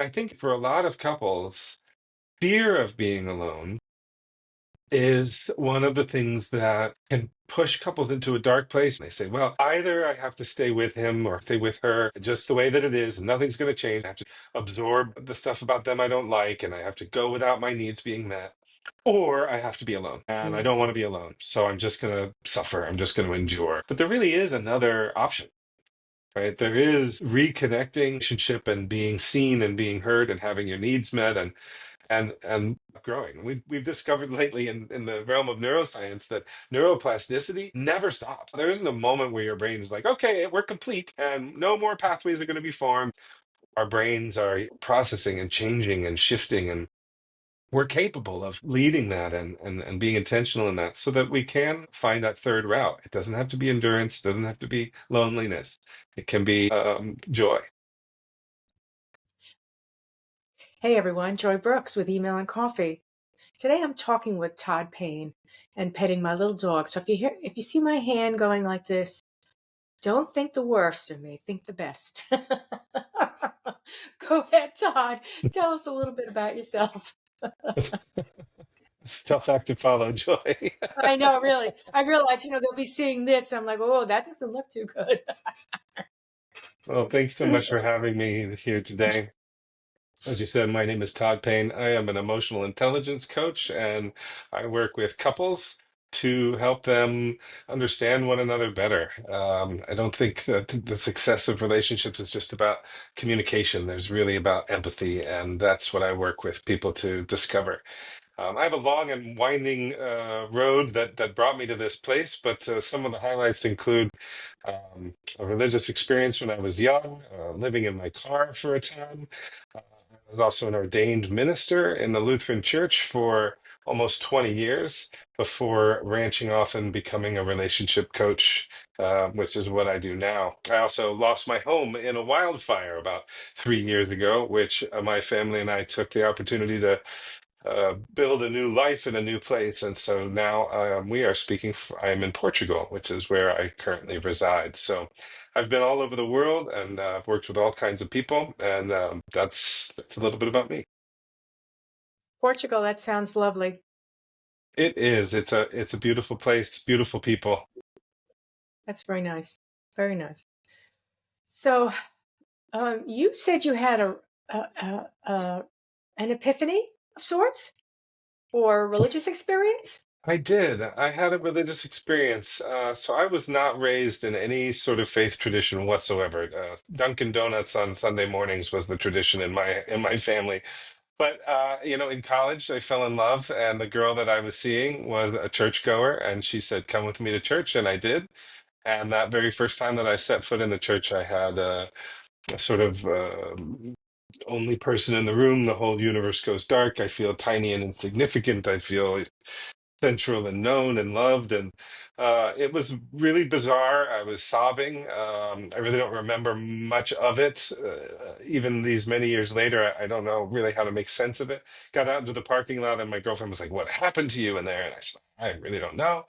I think for a lot of couples, fear of being alone is one of the things that can push couples into a dark place. They say, well, either I have to stay with him or stay with her just the way that it is. Nothing's going to change. I have to absorb the stuff about them I don't like, and I have to go without my needs being met. Or I have to be alone, and I Mm. don't want to be alone. So I'm just going to suffer. I'm just going to endure. But there really is another option. Right. There is reconnecting relationship and being seen and being heard and having your needs met and growing. We've discovered lately in the realm of neuroscience that neuroplasticity never stops. There isn't a moment where your brain is like, okay, we're complete and no more pathways are going to be formed. Our brains are processing and changing and shifting, and we're capable of leading that and being intentional in that so that we can find that third route. It doesn't have to be endurance, it doesn't have to be loneliness. It can be joy. Hey everyone, Joy Brooks with Email and Coffee. Today I'm talking with Todd Payne and petting my little dog. So if you see my hand going like this, don't think the worst of me, think the best. Go ahead, Todd. Tell us a little bit about yourself. Tough act to follow, Joy. I know, really. I realize, they'll be seeing this. And I'm like, oh, that doesn't look too good. Well, thanks so much for having me here today. As you said, my name is Todd Payne. I am an emotional intelligence coach, and I work with couples to help them understand one another better. I don't think that the success of relationships is just about communication. There's really about empathy, and that's what I work with people to discover. I have a long and winding road that brought me to this place, but some of the highlights include a religious experience when I was young, living in my car for a time. I was also an ordained minister in the Lutheran Church for almost 20 years before branching off and becoming a relationship coach, which is what I do now. I also lost my home in a wildfire about 3 years ago, which my family and I took the opportunity to build a new life in a new place. And so now we are speaking, I am in Portugal, which is where I currently reside. So I've been all over the world and I've worked with all kinds of people. And that's a little bit about me. Portugal, that sounds lovely. It is. It's a beautiful place, beautiful people. That's very nice. Very nice. So, you said you had an epiphany of sorts or religious experience? I did. I had a religious experience. So I was not raised in any sort of faith tradition whatsoever. Dunkin' Donuts on Sunday mornings was the tradition in my family. But in college, I fell in love, and the girl that I was seeing was a churchgoer, and she said, "Come with me to church," and I did. And that very first time that I set foot in the church, I had a sort of only person in the room. The whole universe goes dark. I feel tiny and insignificant. I feel central and known and loved, and it was really bizarre. I was sobbing. I really don't remember much of it. Even these many years later, I don't know really how to make sense of it. Got out into the parking lot, and my girlfriend was like, "What happened to you in there?" And I said, "I really don't know,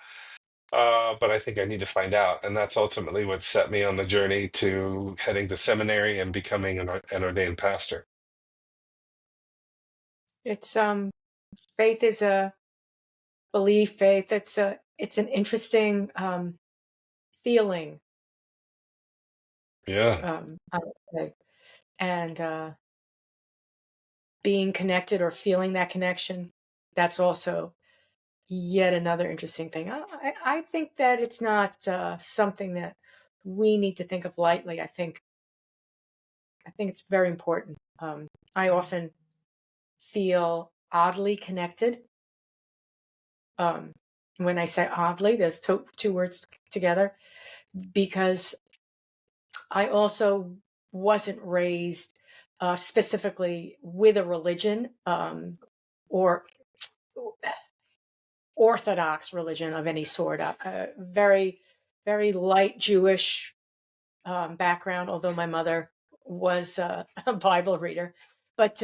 but I think I need to find out." And that's ultimately what set me on the journey to heading to seminary and becoming an ordained pastor. It's faith is a belief. Faith. It's an interesting feeling. Yeah. I would say, and being connected or feeling that connection. That's also yet another interesting thing. I think that it's not something that we need to think of lightly. I think it's very important. I often feel oddly connected. Um, when I say oddly, there's two words together because I also wasn't raised specifically with a religion or Orthodox religion of any sort. Very, very light Jewish background, although my mother was a Bible reader. But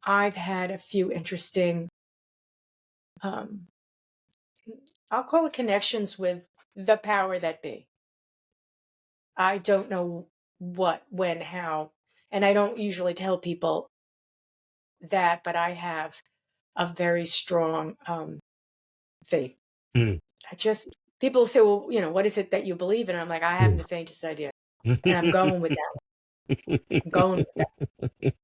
I've had a few interesting, um, I'll call it connections with the power that be. I don't know what, when, how, And I don't usually tell people that, but I have a very strong faith. Mm. I just, people say, well, what is it that you believe in? I'm like, I haven't the faintest idea. And I'm going with that. I'm going with that.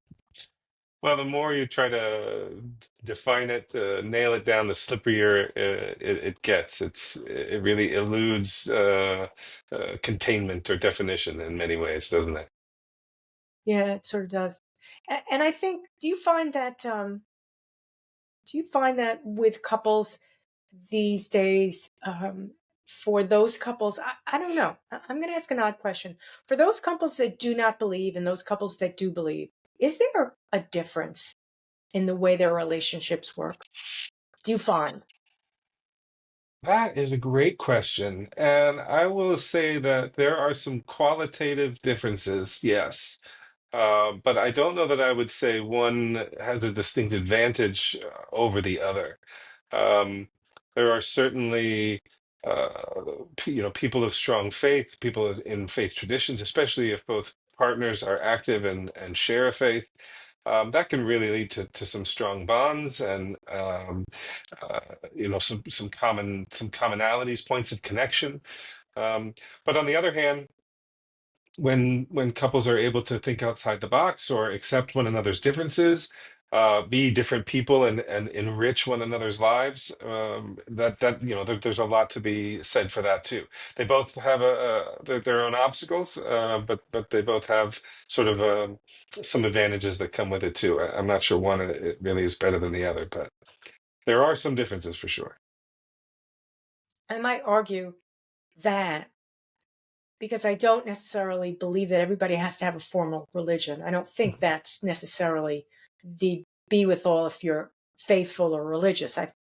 Well, the more you try to define it, nail it down, the slipperier it gets. It really eludes containment or definition in many ways, doesn't it? Yeah, it sort of does. And I think, do you find that with couples these days, for those couples, I don't know. I'm going to ask an odd question. For those couples that do not believe and those couples that do believe, is there a difference in the way their relationships work? Do you find? That is a great question. And I will say that there are some qualitative differences, yes. But I don't know that I would say one has a distinct advantage over the other. Um, there are certainly, people of strong faith, people in faith traditions, especially if both partners are active and share a faith. That can really lead to some strong bonds and uh, some commonalities, points of connection. Um, but on the other hand, when couples are able to think outside the box or accept one another's differences, be different people and enrich one another's lives, there's a lot to be said for that too. They both have their own obstacles, but they both have sort of some advantages that come with it too. I'm not sure one it really is better than the other, but there are some differences for sure. I might argue that because I don't necessarily believe that everybody has to have a formal religion. I don't think that's necessarily the be with all if you're faithful or religious. I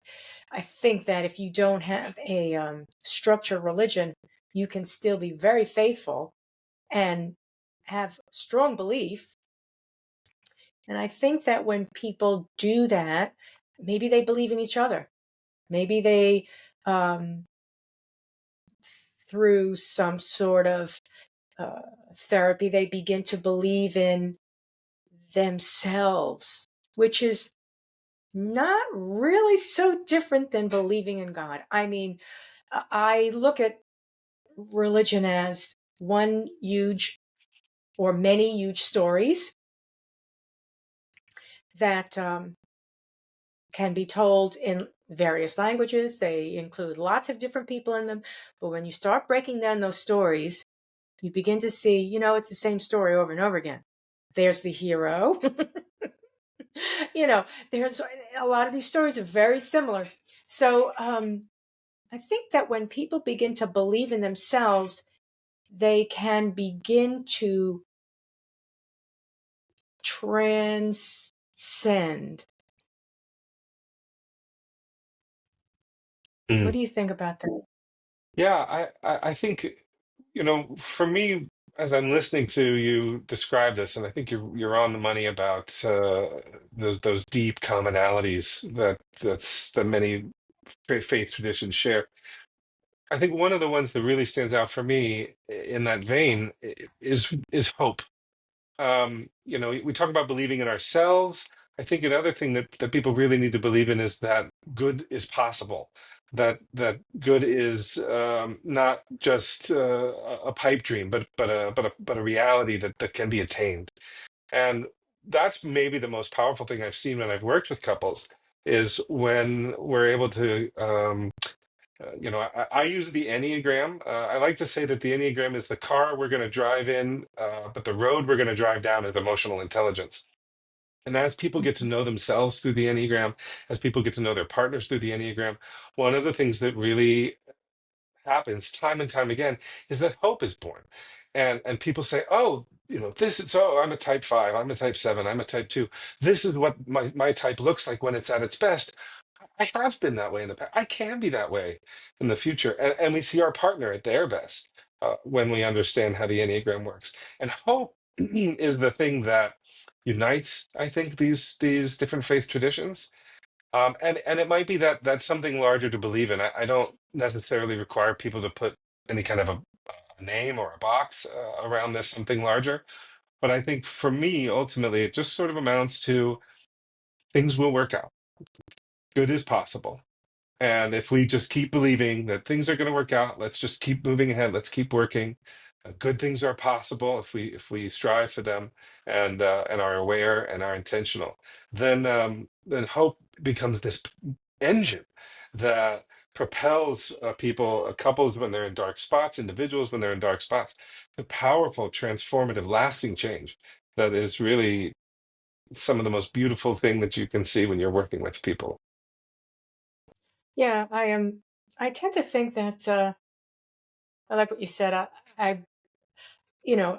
think that if you don't have a structured religion, you can still be very faithful and have strong belief. And I think that when people do that, maybe they believe in each other. Maybe they, um, through some sort of uh, therapy, they begin to believe in themselves, which is not really so different than believing in God. I mean, I look at religion as one huge or many huge stories that can be told in various languages. They include lots of different people in them. But when you start breaking down those stories, you begin to see, it's the same story over and over again. There's the hero. There's a lot of these stories are very similar. So I think that when people begin to believe in themselves, they can begin to transcend. What Mm. do you think about that? Yeah, I think, for me, as I'm listening to you describe this, and I think you're on the money about those deep commonalities that many faith traditions share. I think one of the ones that really stands out for me in that vein is hope. We talk about believing in ourselves. I think another thing that people really need to believe in is that good is possible, that good is not just a pipe dream, but a reality that can be attained. And that's maybe the most powerful thing I've seen when I've worked with couples is when we're able to I use the Enneagram. I like to say that the Enneagram is the car we're going to drive in, but the road we're going to drive down is emotional intelligence. And as people get to know themselves through the Enneagram, as people get to know their partners through the Enneagram, one of the things that really happens time and time again is that hope is born. And people say, oh, this is so I'm a type 5, I'm a type 7, I'm a type 2. This is what my type looks like when it's at its best. I have been that way in the past. I can be that way in the future. And we see our partner at their best when we understand how the Enneagram works. And hope is the thing that unites, I think, these different faith traditions. And it might be that that's something larger to believe in. I don't necessarily require people to put any kind of a name or a box around this something larger. But I think for me, ultimately, it just sort of amounts to things will work out. Good is possible. And if we just keep believing that things are going to work out, let's just keep moving ahead. Let's keep working. Good things are possible if we strive for them and are aware and are intentional. Then hope becomes this engine that propels people, couples when they're in dark spots, individuals when they're in dark spots, to powerful, transformative, lasting change. That is really some of the most beautiful thing that you can see when you're working with people. Yeah, I am. I tend to think that I like what you said. I you know,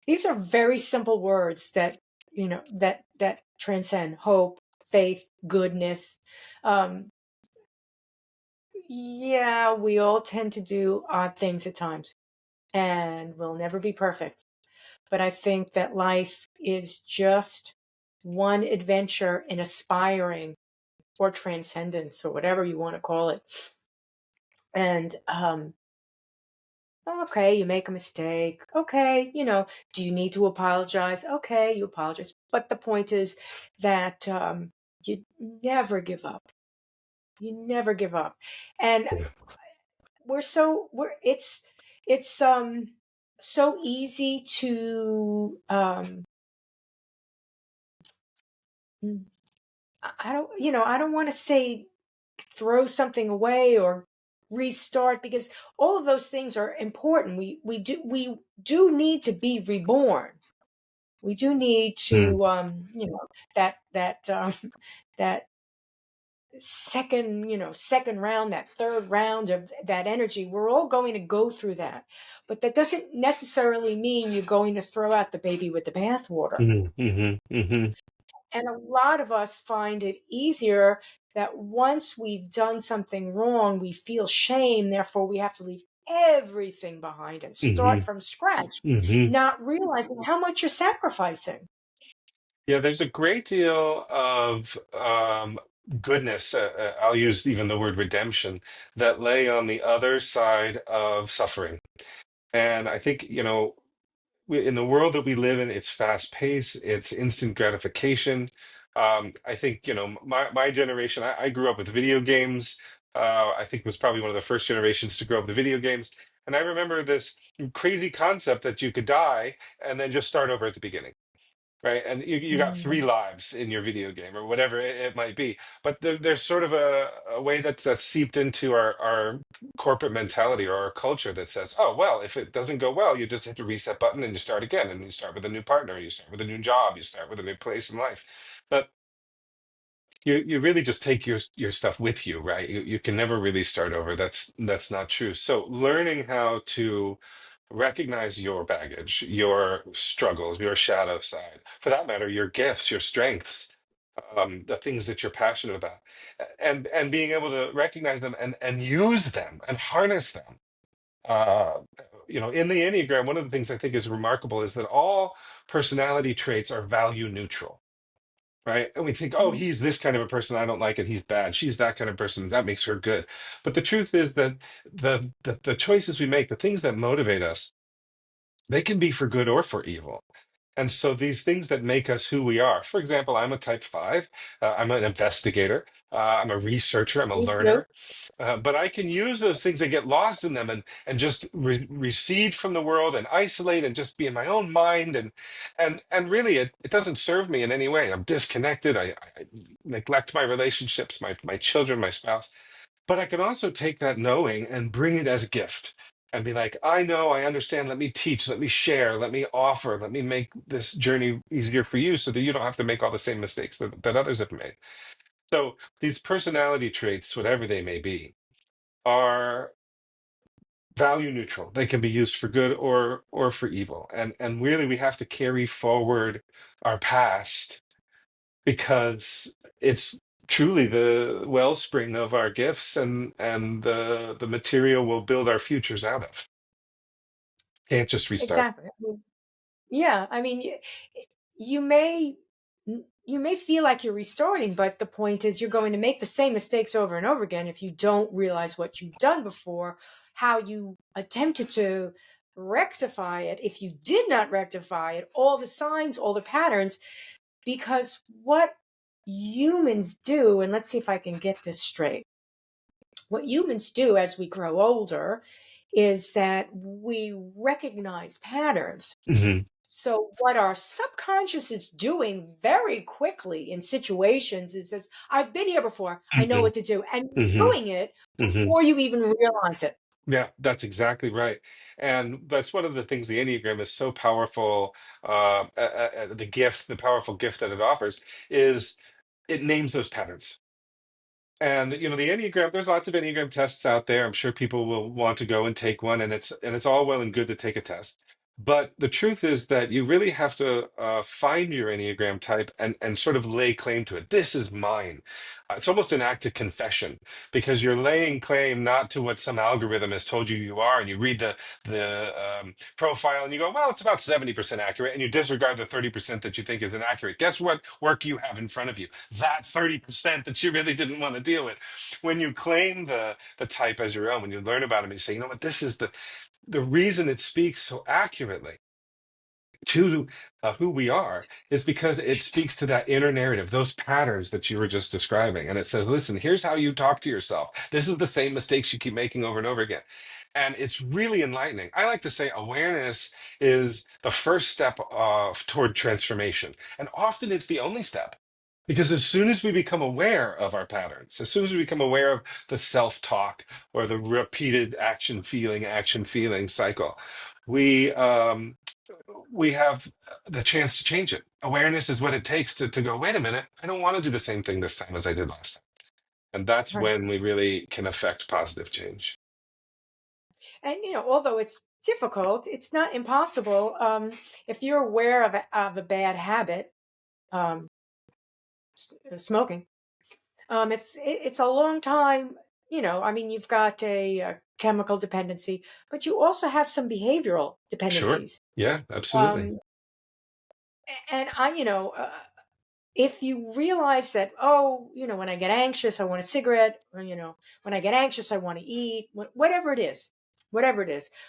these are very simple words that that transcend hope, faith, goodness. Um, yeah, we all tend to do odd things at times, and we'll never be perfect. But I think that life is just one adventure in aspiring for transcendence, or whatever you want to call it. And okay, you make a mistake. Okay, do you need to apologize? Okay, you apologize. But the point is that you never give up. You never give up. And we're it's so easy to mm, I don't I don't want to say throw something away or restart, because all of those things are important. We do need to be reborn. We do need Mm, to that that second round, that third round of that energy. We're all going to go through that, but that doesn't necessarily mean you're going to throw out the baby with the bathwater. mhm. And a lot of us find it easier that once we've done something wrong, we feel shame. Therefore, we have to leave everything behind and start Mhm, from scratch, mhm. not realizing how much you're sacrificing. Yeah, there's a great deal of goodness. I'll use even the word redemption that lay on the other side of suffering. And I think, in the world that we live in, it's fast paced, it's instant gratification. I think, my generation, I grew up with video games. I think was probably one of the first generations to grow up with video games. And I remember this crazy concept that you could die and then just start over at the beginning. Right, and you got three Mm, lives in your video game or whatever it might be, but there's sort of a way that's seeped into our corporate mentality or our culture that says, oh well, if it doesn't go well, you just hit the reset button and you start again, and you start with a new partner, you start with a new job, you start with a new place in life. But you really just take your stuff with you, right? You can never really start over. That's not true. So learning how to recognize your baggage, your struggles, your shadow side, for that matter, your gifts, your strengths, the things that you're passionate about, and being able to recognize them and use them and harness them. Uh, in the Enneagram, one of the things I think is remarkable is that all personality traits are value neutral, right? And we think, oh, mhm. he's this kind of a person, I don't like it, he's bad. She's that kind of person, that makes her good. But the truth is that the choices we make, the things that motivate us, they can be for good or for evil. And so these things that make us who we are. For example, I'm a type five. I'm an investigator. I'm a researcher. I'm a Me too. learner. But I can use those things and get lost in them and just recede from the world and isolate and just be in my own mind and really it doesn't serve me in any way. I'm disconnected. I neglect my relationships, my children, my spouse. But I can also take that knowing and bring it as a gift and be like, I know, I understand. Let me teach, let me share, let me offer, let me make this journey easier for you so that you don't have to make all the same mistakes that others have made. So these personality traits, whatever they may be, are value neutral. They can be used for good or for evil. And really we have to carry forward our past because it's truly the wellspring of our gifts and the material we'll build our futures out of. Can't just restart. Exactly. Yeah, I mean, you may you may feel like you're restarting, but the point is you're going to make the same mistakes over and over again if you don't realize what you've done before, how you attempted to rectify it, if you did not rectify it, all the signs, all the patterns, because what humans do, and let's see if I can get this straight. What humans do as we grow older is that we recognize patterns. Hmm. So, what our subconscious is doing very quickly in situations is this: I've been here before, I know Hmm. what to do, and Hmm. doing it Hmm. before you even realize it. Yeah, that's exactly right. And that's one of the things the Enneagram is so powerful, the gift, the powerful gift that it offers is it names those patterns. And the Enneagram, there's lots of Enneagram tests out there. I'm sure people will want to go and take one, and it's all well and good to take a test. But the truth is that you really have to find your Enneagram type and sort of lay claim to it. This is mine. It's almost an act of confession because you're laying claim not to what some algorithm has told you you are, and you read the profile and you go, well, it's about 70% accurate, and you disregard the 30% that you think is inaccurate. Guess what work you have in front of you? That 30% that you really didn't want to deal with. When you claim the type as your own, when you learn about it, and you say, you know what, this is the reason it speaks so accurately to who we are is because it speaks to that inner narrative, those patterns that you were just describing. And it says, listen, here's how you talk to yourself. This is the same mistakes you keep making over and over again. And it's really enlightening. I like to say awareness is the first step toward transformation. And often it's the only step. Because as soon as we become aware of our patterns, as soon as we become aware of the self talk or the repeated action feeling cycle, we we have the chance to change it. Awareness is what it takes to go, wait a minute, I don't want to do the same thing this time as I did last time. And that's Right. when we really can affect positive change. And, although it's difficult, it's not impossible. If you're aware of a bad habit, um, smoking, it's a long time. I mean, you've got a chemical dependency, but you also have some behavioral Sure. dependencies. Yeah, absolutely. Um, and if you realize that, oh, when I get anxious, I want a cigarette, or, when I get anxious, I want to eat, whatever it is.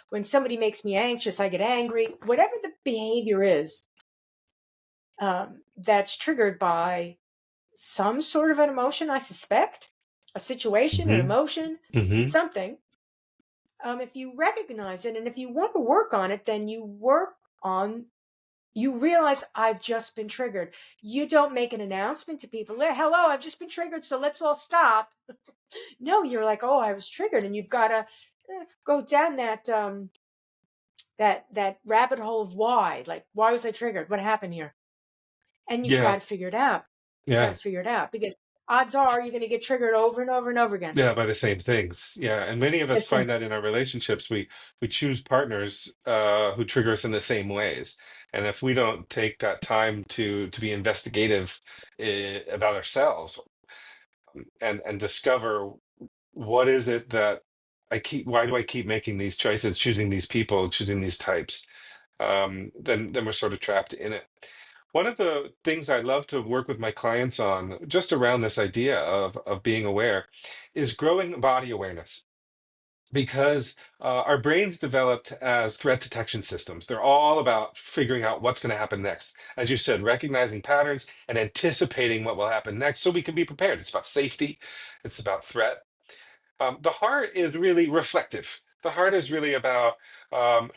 When somebody makes me anxious, I get angry. Whatever the behavior is, that's triggered by some sort of an emotion, I suspect, a situation, an Hmm. emotion, Hmm. something. If you recognize it and if you want to work on it, then you realize I've just been triggered. You don't make an announcement to people, hello, I've just been triggered, so let's all stop. No, you're like, oh, I was triggered, and you've got to go down that rabbit hole of why. Like, why was I triggered? What happened here? And you've got Yeah. to figure it out. You've got Yeah. to figure it out because odds are you're going to get triggered over and over and over again. Yeah, by the same things. Yeah, and many of us Listen, find that in our relationships, we choose partners who trigger us in the same ways, and if we don't take that time to be investigative about ourselves and discover what is it that why do I keep making these choices, choosing these people, choosing these types, then we're sort of trapped in it. One of the things I love to work with my clients on, just around this idea of being aware, is growing body awareness. Because our brains developed as threat detection systems. They're all about figuring out what's going to happen next. As you said, recognizing patterns and anticipating what will happen next so we can be prepared. It's about safety, it's about threat. The heart is really reflective. The heart is really about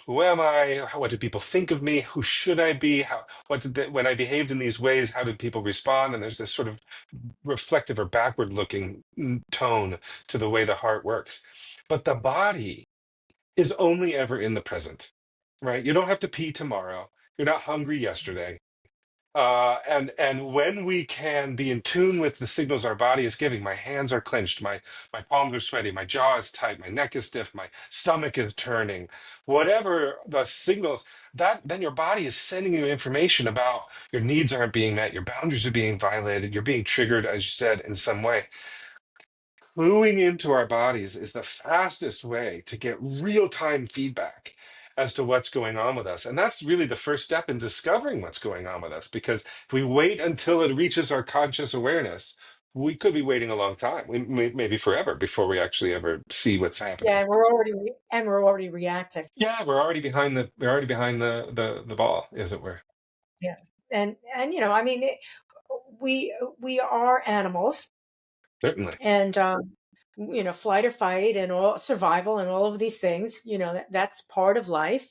who am I? What do people think of me? Who should I be? When I behaved in these ways, how did people respond? And there's this sort of reflective or backward looking tone to the way the heart works. But the body is only ever in the present, right? You don't have to pee tomorrow. You're not hungry yesterday. And when we can be in tune with the signals our body is giving, my hands are clenched, my palms are sweaty, my jaw is tight, my neck is stiff, my stomach is turning, whatever the signals, that then your body is sending you information about your needs aren't being met, your boundaries are being violated, you're being triggered, as you said, in some way. Cluing into our bodies is the fastest way to get real-time feedback as to what's going on with us. And that's really the first step in discovering what's going on with us. Because if we wait until it reaches our conscious awareness, we could be waiting a long time. Maybe forever before we actually ever see what's happening. Yeah, and we're already reacting. Yeah, we're already behind the ball, as it were. Yeah, and I mean, we are animals, Certainly. and flight or fight, and all survival, and all of these things. That's part of life.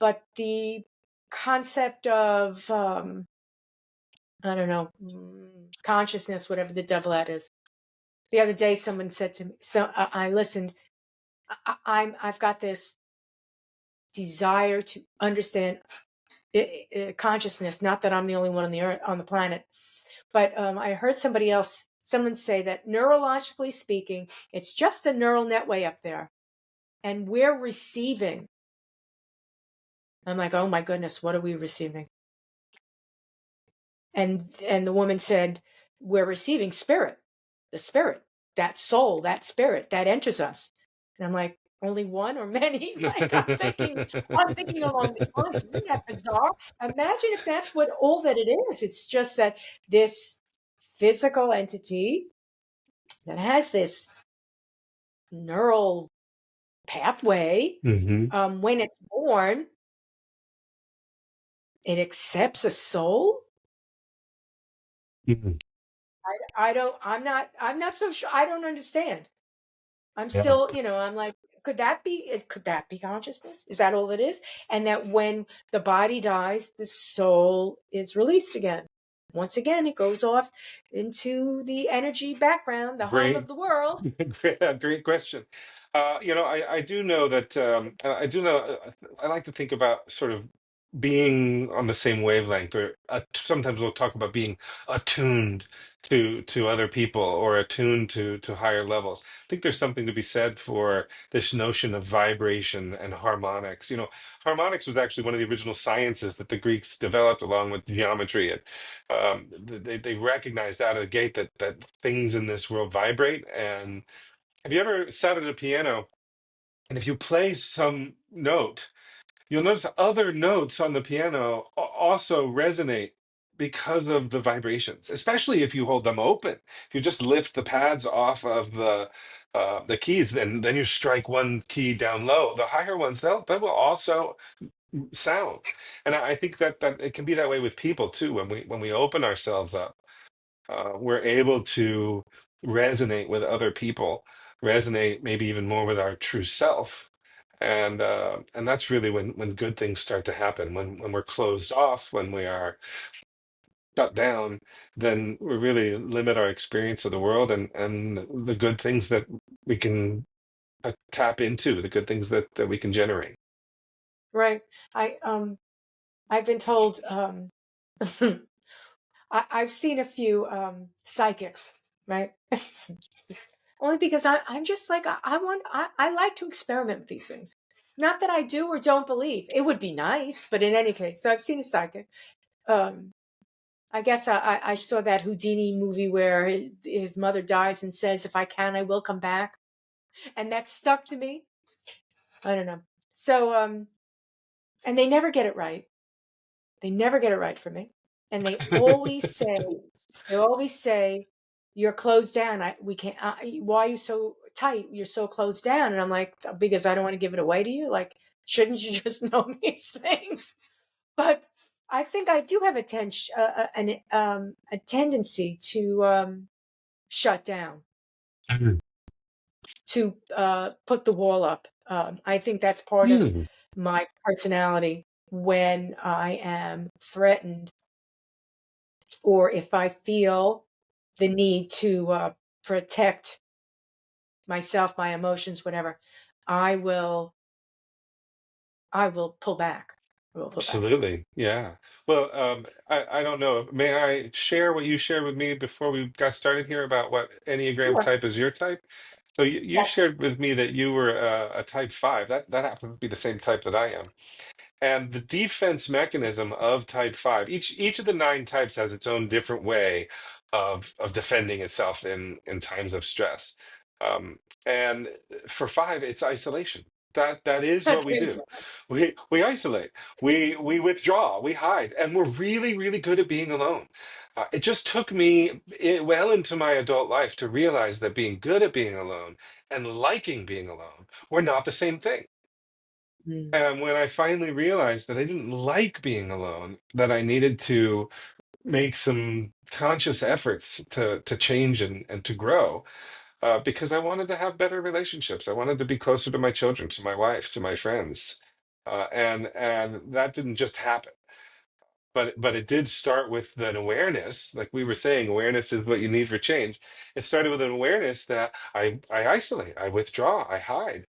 But the concept of I don't know, consciousness, whatever the devil that is. The other day, someone said to me, so I listened. I've got this desire to understand consciousness. Not that I'm the only one on the earth, on the planet, but I heard someone say that neurologically speaking, it's just a neural network up there, and we're receiving. I'm like, oh my goodness, what are we receiving? And the woman said, we're receiving spirit, the spirit, that soul, that spirit that enters us. And I'm like, only one or many? Like, I'm thinking along these lines. Isn't that bizarre? Imagine if that's what all that it is. It's just that this physical entity that has this neural pathway, Hmm. when it's born, it accepts a soul. Hmm. I'm not so sure. I don't understand. I'm Yeah. still, I'm like, could that be consciousness? Is that all it is? And that when the body dies, the soul is released again. Once again, it goes off into the energy background, the hum of Great. the world. Great question. I do know that I do know. I like to think about sort of being on the same wavelength, or sometimes we'll talk about being attuned to other people or attuned to higher levels. I think there's something to be said for this notion of vibration and harmonics. Harmonics was actually one of the original sciences that the Greeks developed along with geometry. They recognized out of the gate that things in this world vibrate. And have you ever sat at a piano, and if you play some note, you'll notice other notes on the piano also resonate because of the vibrations, especially if you hold them open. If you just lift the pads off of the keys, then you strike one key down low. The higher ones, they will also sound. And I think that it can be that way with people too. When we open ourselves up, we're able to resonate with other people, resonate maybe even more with our true self. And that's really when good things start to happen. When we're closed off, when we are shut down, then we really limit our experience of the world and the good things that we can tap into, the good things that we can generate. Right. I've been told, I've seen a few psychics, right? Only because I'm just like, I like to experiment with these things. Not that I do or don't believe. It would be nice, but in any case, so I've seen a psychic. Um, I guess I saw that Houdini movie where his mother dies and says, "If I can, I will come back," and that stuck to me. I don't know. So, and they never get it right. They never get it right for me. And they always say, you're closed down. We can't, why are you so tight? You're so closed down. And I'm like, because I don't want to give it away to you. Like, shouldn't you just know these things? But I think I do have a tendency to shut down, Mhm. to put the wall up. I think that's part of Hmm. my personality. When I am threatened, or if I feel the need to protect myself, my emotions, whatever, I will I will pull back. I will pull back. Absolutely. Yeah. Well, I don't know. May I share what you shared with me before we got started here about what Enneagram Sure. type is your type? So you Yes. shared with me that you were a type five. That happens to be the same type that I am. And the defense mechanism of type five, each of the nine types has its own different way of defending itself in times of stress. And for five, it's isolation. That is There what we you do. go. We isolate. We withdraw. We hide, and we're really really good at being alone. It just took me well into my adult life to realize that being good at being alone and liking being alone were not the same thing. Mm. And when I finally realized that I didn't like being alone, that I needed to make some conscious efforts to change and to grow, because I wanted to have better relationships. I wanted to be closer to my children, to my wife, to my friends, and that didn't just happen. But it did start with an awareness, like we were saying, awareness is what you need for change. It started with an awareness that I isolate, I withdraw, I hide,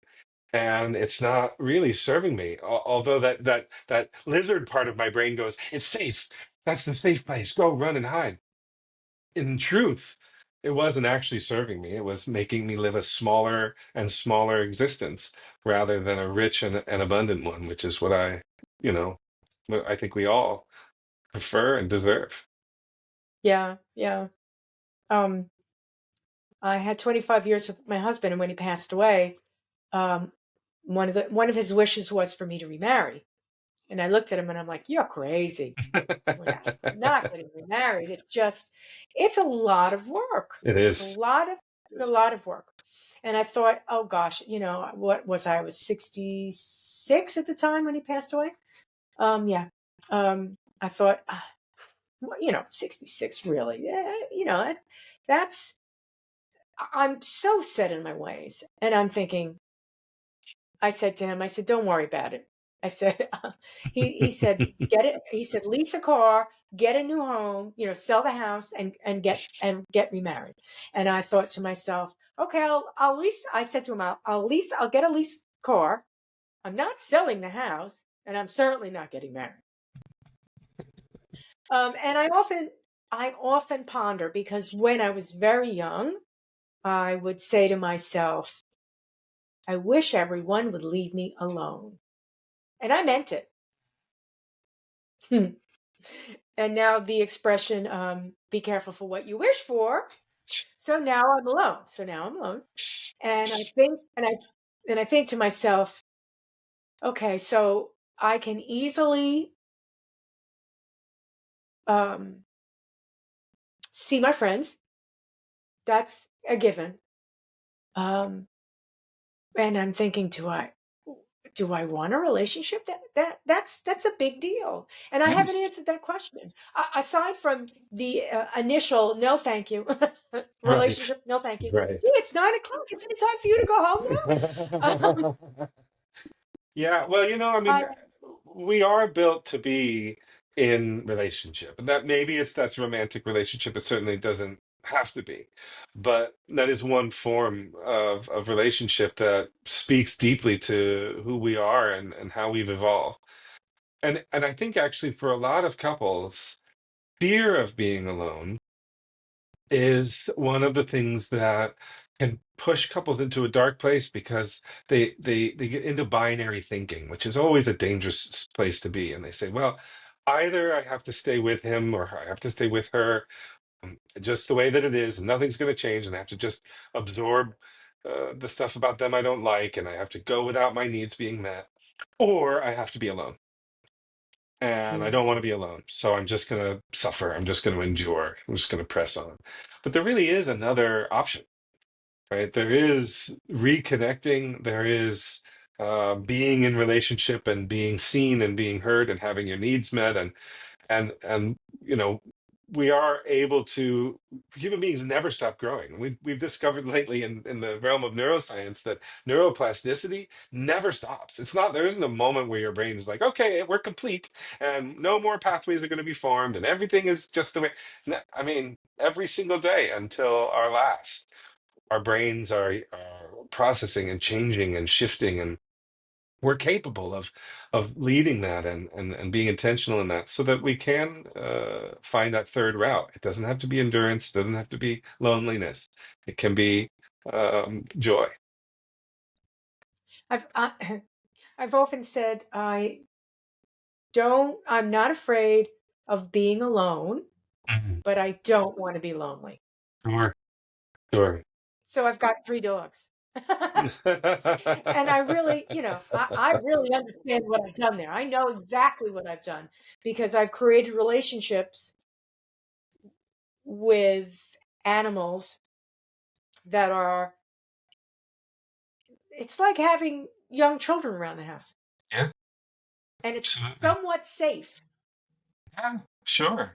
and it's not really serving me. Although that lizard part of my brain goes, it's safe. That's the safe place. Go run and hide. In truth, it wasn't actually serving me. It was making me live a smaller and smaller existence rather than a rich and abundant one, which is you know, what I think we all prefer and deserve. Yeah, yeah. Um, I had 25 years with my husband, and when he passed away, um, one of his wishes was for me to remarry. And I looked at him and I'm like, "You're crazy. Yeah, I'm not getting remarried. It's a lot of work. It It's is. a lot of work." And I thought, oh gosh, what was I? I was 66 at the time when he passed away. Yeah. I thought, well, 66 really. Yeah, that's I'm so set in my ways. And I'm thinking, I said to him, I said, "Don't worry about it." I said, he said, "Get it." He said, "Lease a car, get a new home, sell the house, and get remarried." And I thought to myself, okay, I'll lease. I said to him, I'll lease. I'll get a lease car. I'm not selling the house, and I'm certainly not getting married. And I often ponder, because when I was very young, I would say to myself, "I wish everyone would leave me alone," and I meant it. And now the expression, "be careful for what you wish for." So now I'm alone. And I think to myself, okay, so I can easily um, see my friends. That's a given. Um, and I'm thinking, do I want a relationship? That's a big deal, and I haven't Yes. answered that question. Aside from the initial no, thank you, Right. relationship, no, thank you. Right. Yeah, it's 9 o'clock. Isn't it time for you to go home now? Yeah, well, I mean, I we are built to be in relationship, and that maybe that's a romantic relationship. It certainly doesn't have to be, but that is one form of relationship that speaks deeply to who we are and how we've evolved. And I think actually for a lot of couples, fear of being alone is one of the things that can push couples into a dark place because they get into binary thinking, which is always a dangerous place to be. And they say, well, either I have to stay with him or I have to stay with her, just the way that it is, and nothing's going to change, and I have to just absorb the stuff about them I don't like, and I have to go without my needs being met, or I have to be alone. And I Mm. don't want to be alone. So I'm just going to suffer. I'm just going to endure. I'm just going to press on. But there really is another option, right? There is reconnecting. There is being in relationship and being seen and being heard and having your needs met. And we are able to, human beings never stop growing. We've discovered lately in the realm of neuroscience that neuroplasticity never stops. It's not, there isn't a moment where your brain is like, okay, we're complete and no more pathways are going to be formed and everything is just the way. I mean, every single day until our last, our brains are processing and changing and shifting, and we're capable of leading that and being intentional in that so that we can find that third route. It doesn't have to be endurance, it doesn't have to be loneliness. It can be joy. I've I, I've often said I'm not afraid of being alone, Mhm. but I don't want to be lonely. Sure, sure. So I've got 3 dogs. And I really, I really understand what I've done there. I know exactly what I've done because I've created relationships with animals that are, it's like having young children around the house, Yeah, and it's absolutely. somewhat safe. Yeah, sure.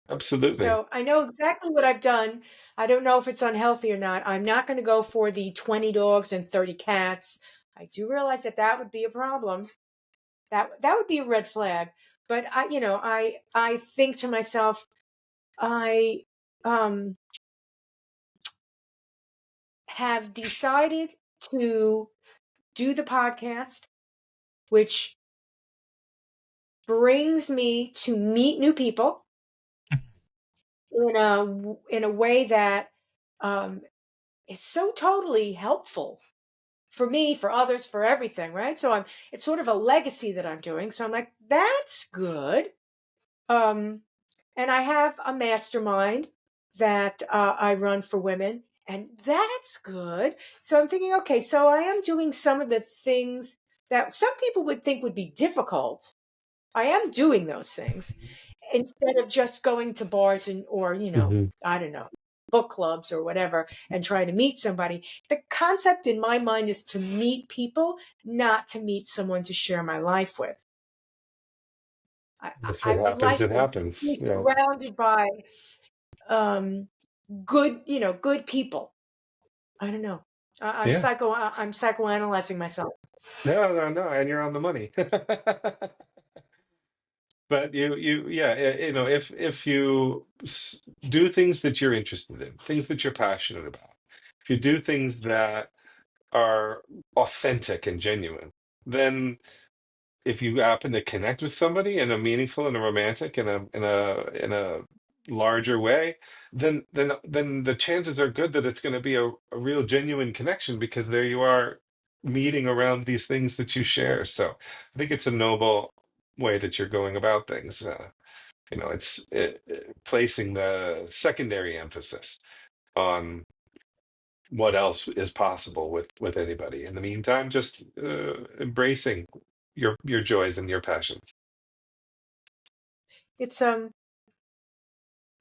Absolutely. So I know exactly what I've done. I don't know if it's unhealthy or not. I'm not going to go for the 20 dogs and 30 cats. I do realize that that would be a problem. That would be a red flag. But I think to myself, I um have decided to do the podcast, which brings me to meet new people in a way that um, is so totally helpful for me, for others, for everything, right? So it's sort of a legacy that I'm doing. So I'm like, that's good. Um, and I have a mastermind that I run for women, and that's good. So I'm thinking, okay, so I am doing some of the things that some people would think would be difficult. I am doing those things instead of just going to bars or Hmm. I don't know, book clubs or whatever and trying to meet somebody. The concept in my mind is to meet people, not to meet someone to share my life with. I, That's I what would happens. like It to happens. be Yeah. surrounded by um, good people. I don't know. Yeah. I'm psychoanalyzing myself. No, no, no. And you're on the money. But yeah, if you do things that you're interested in, things that you're passionate about, if you do things that are authentic and genuine, then if you happen to connect with somebody in a meaningful and a romantic and in a larger way, then the chances are good that it's going to be a real genuine connection because there you are meeting around these things that you share. So I think it's a noble way that you're going about things. Placing the secondary emphasis on what else is possible with anybody. In the meantime, just embracing your joys and your passions. It's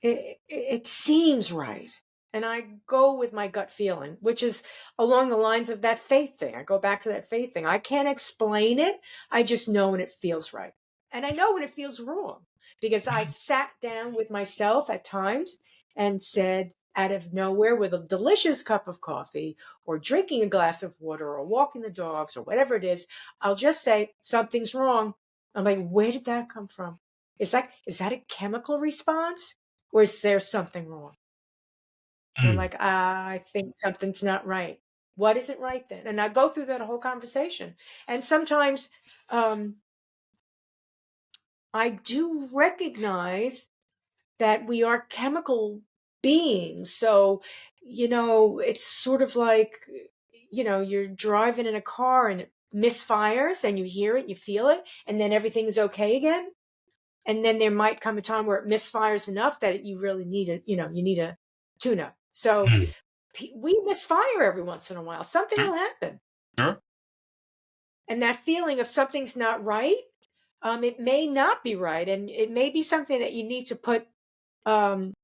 it seems right, and I go with my gut feeling, which is along the lines of that faith thing. I go back to that faith thing. I can't explain it. I just know when it feels right, and I know when it feels wrong because I've sat down with myself at times and said out of nowhere with a delicious cup of coffee or drinking a glass of water or walking the dogs or whatever it is, I'll just say something's wrong. I'm like, where did that come from? Is that a chemical response? Or is there something wrong? And I'm Mm. like, I think something's not right. What isn't right then? And I go through that whole conversation. And sometimes um, I do recognize that we are chemical beings. So, it's sort of like, you're driving in a car and it misfires and you hear it, you feel it, and then everything is okay again. And then there might come a time where it misfires enough that you really need you need a tune up. So Mm. we misfire every once in a while. Something Sure, will happen. sure. And that feeling of something's not right, it may not be right. And it may be something that you need to put, um,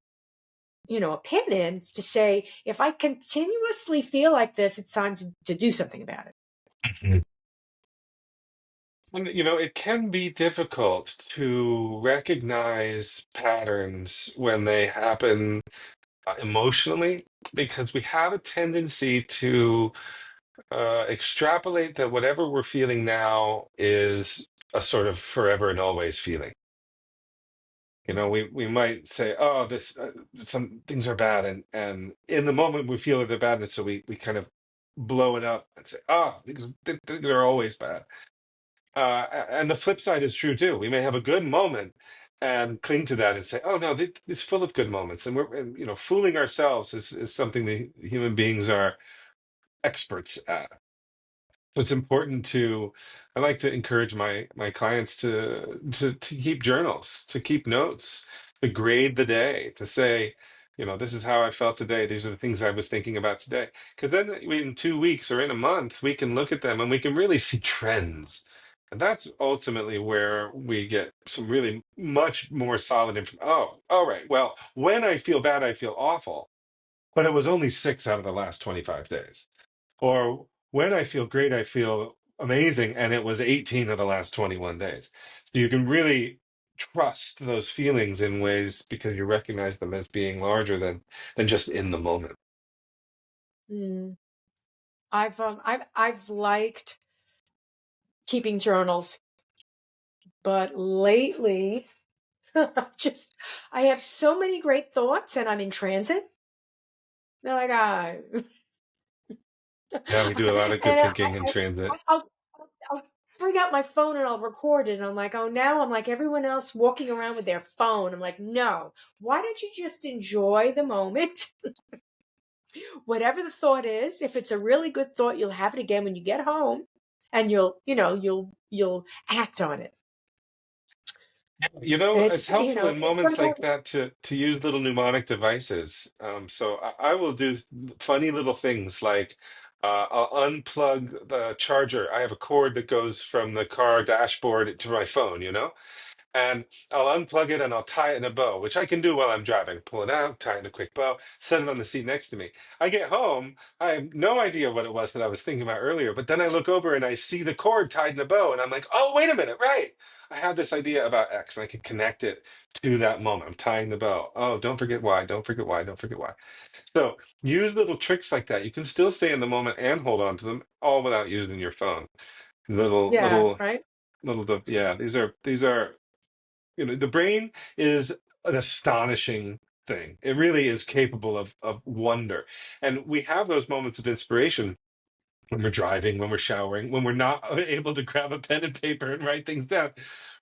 a pin in to say, if I continuously feel like this, it's time to do something about it. Mhm. And it can be difficult to recognize patterns when they happen emotionally because we have a tendency to extrapolate that whatever we're feeling now is a sort of forever and always feeling. We might say, "Oh, this some things are bad," and in the moment we feel that they're bad, and so we kind of blow it up and say, "Oh, things are always bad." And the flip side is true too. We may have a good moment and cling to that and say, "Oh no, it's full of good moments," and fooling ourselves is something that human beings are experts at. So it's important to. I like to encourage my clients to keep journals, to keep notes, to grade the day, to say. this is how I felt today. These are the things I was thinking about today. Because then in 2 weeks or in a month, we can look at them and we can really see trends. And that's ultimately where we get some really much more solid information. Oh, all right. Well, when I feel bad, I feel awful, but it was only 6 out of the last 25 days. Or when I feel great, I feel amazing, and it was 18 of the last 21 days. So you can really trust those feelings in ways because you recognize them as being larger than just in the moment. Mm. I've liked keeping journals, but lately, just I have so many great thoughts, and I'm in transit. They're like, Yeah, we do a lot of good and thinking in transit. I'll bring out my phone and I'll record it. And I'm like, oh, now I'm like everyone else walking around with their phone. I'm like, no, why don't you just enjoy the moment? Whatever the thought is, if it's a really good thought, you'll have it again when you get home, and you'll act on it. It's helpful in It's moments like sometimes, that to use little mnemonic devices. So I will do funny little things like I'll unplug the charger. I have a cord that goes from the car dashboard to my phone, and I'll unplug it and I'll tie it in a bow, which I can do while I'm driving. Pull it out, tie it in a quick bow, set it on the seat next to me. I get home, I have no idea what it was that I was thinking about earlier, but then I look over and I see the cord tied in a bow, and I'm like, oh, wait a minute, right. I have this idea about X, and I can connect it to that moment. I'm tying the bow. Oh, don't forget why, don't forget why, don't forget why. So use little tricks like that. You can still stay in the moment and hold on to them, all without using your phone. Little, yeah, little, right. yeah, these are the brain is an astonishing thing. It really is capable of wonder. And we have those moments of inspiration when we're driving, when we're showering, when we're not able to grab a pen and paper and write things down,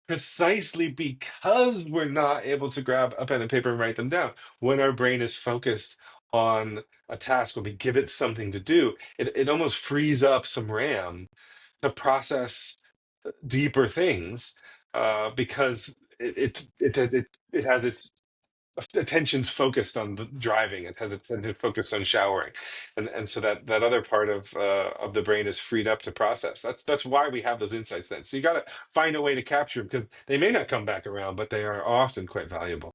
precisely because we're not able to grab a pen and paper and write them down. When our brain is focused on a task, when we give it something to do, it almost frees up some RAM to process deeper things because it has its attention's focused on the driving. It has its attention focused on showering, and so that other part of the brain is freed up to process. That's why we have those insights then. So you got to find a way to capture them because they may not come back around, but they are often quite valuable.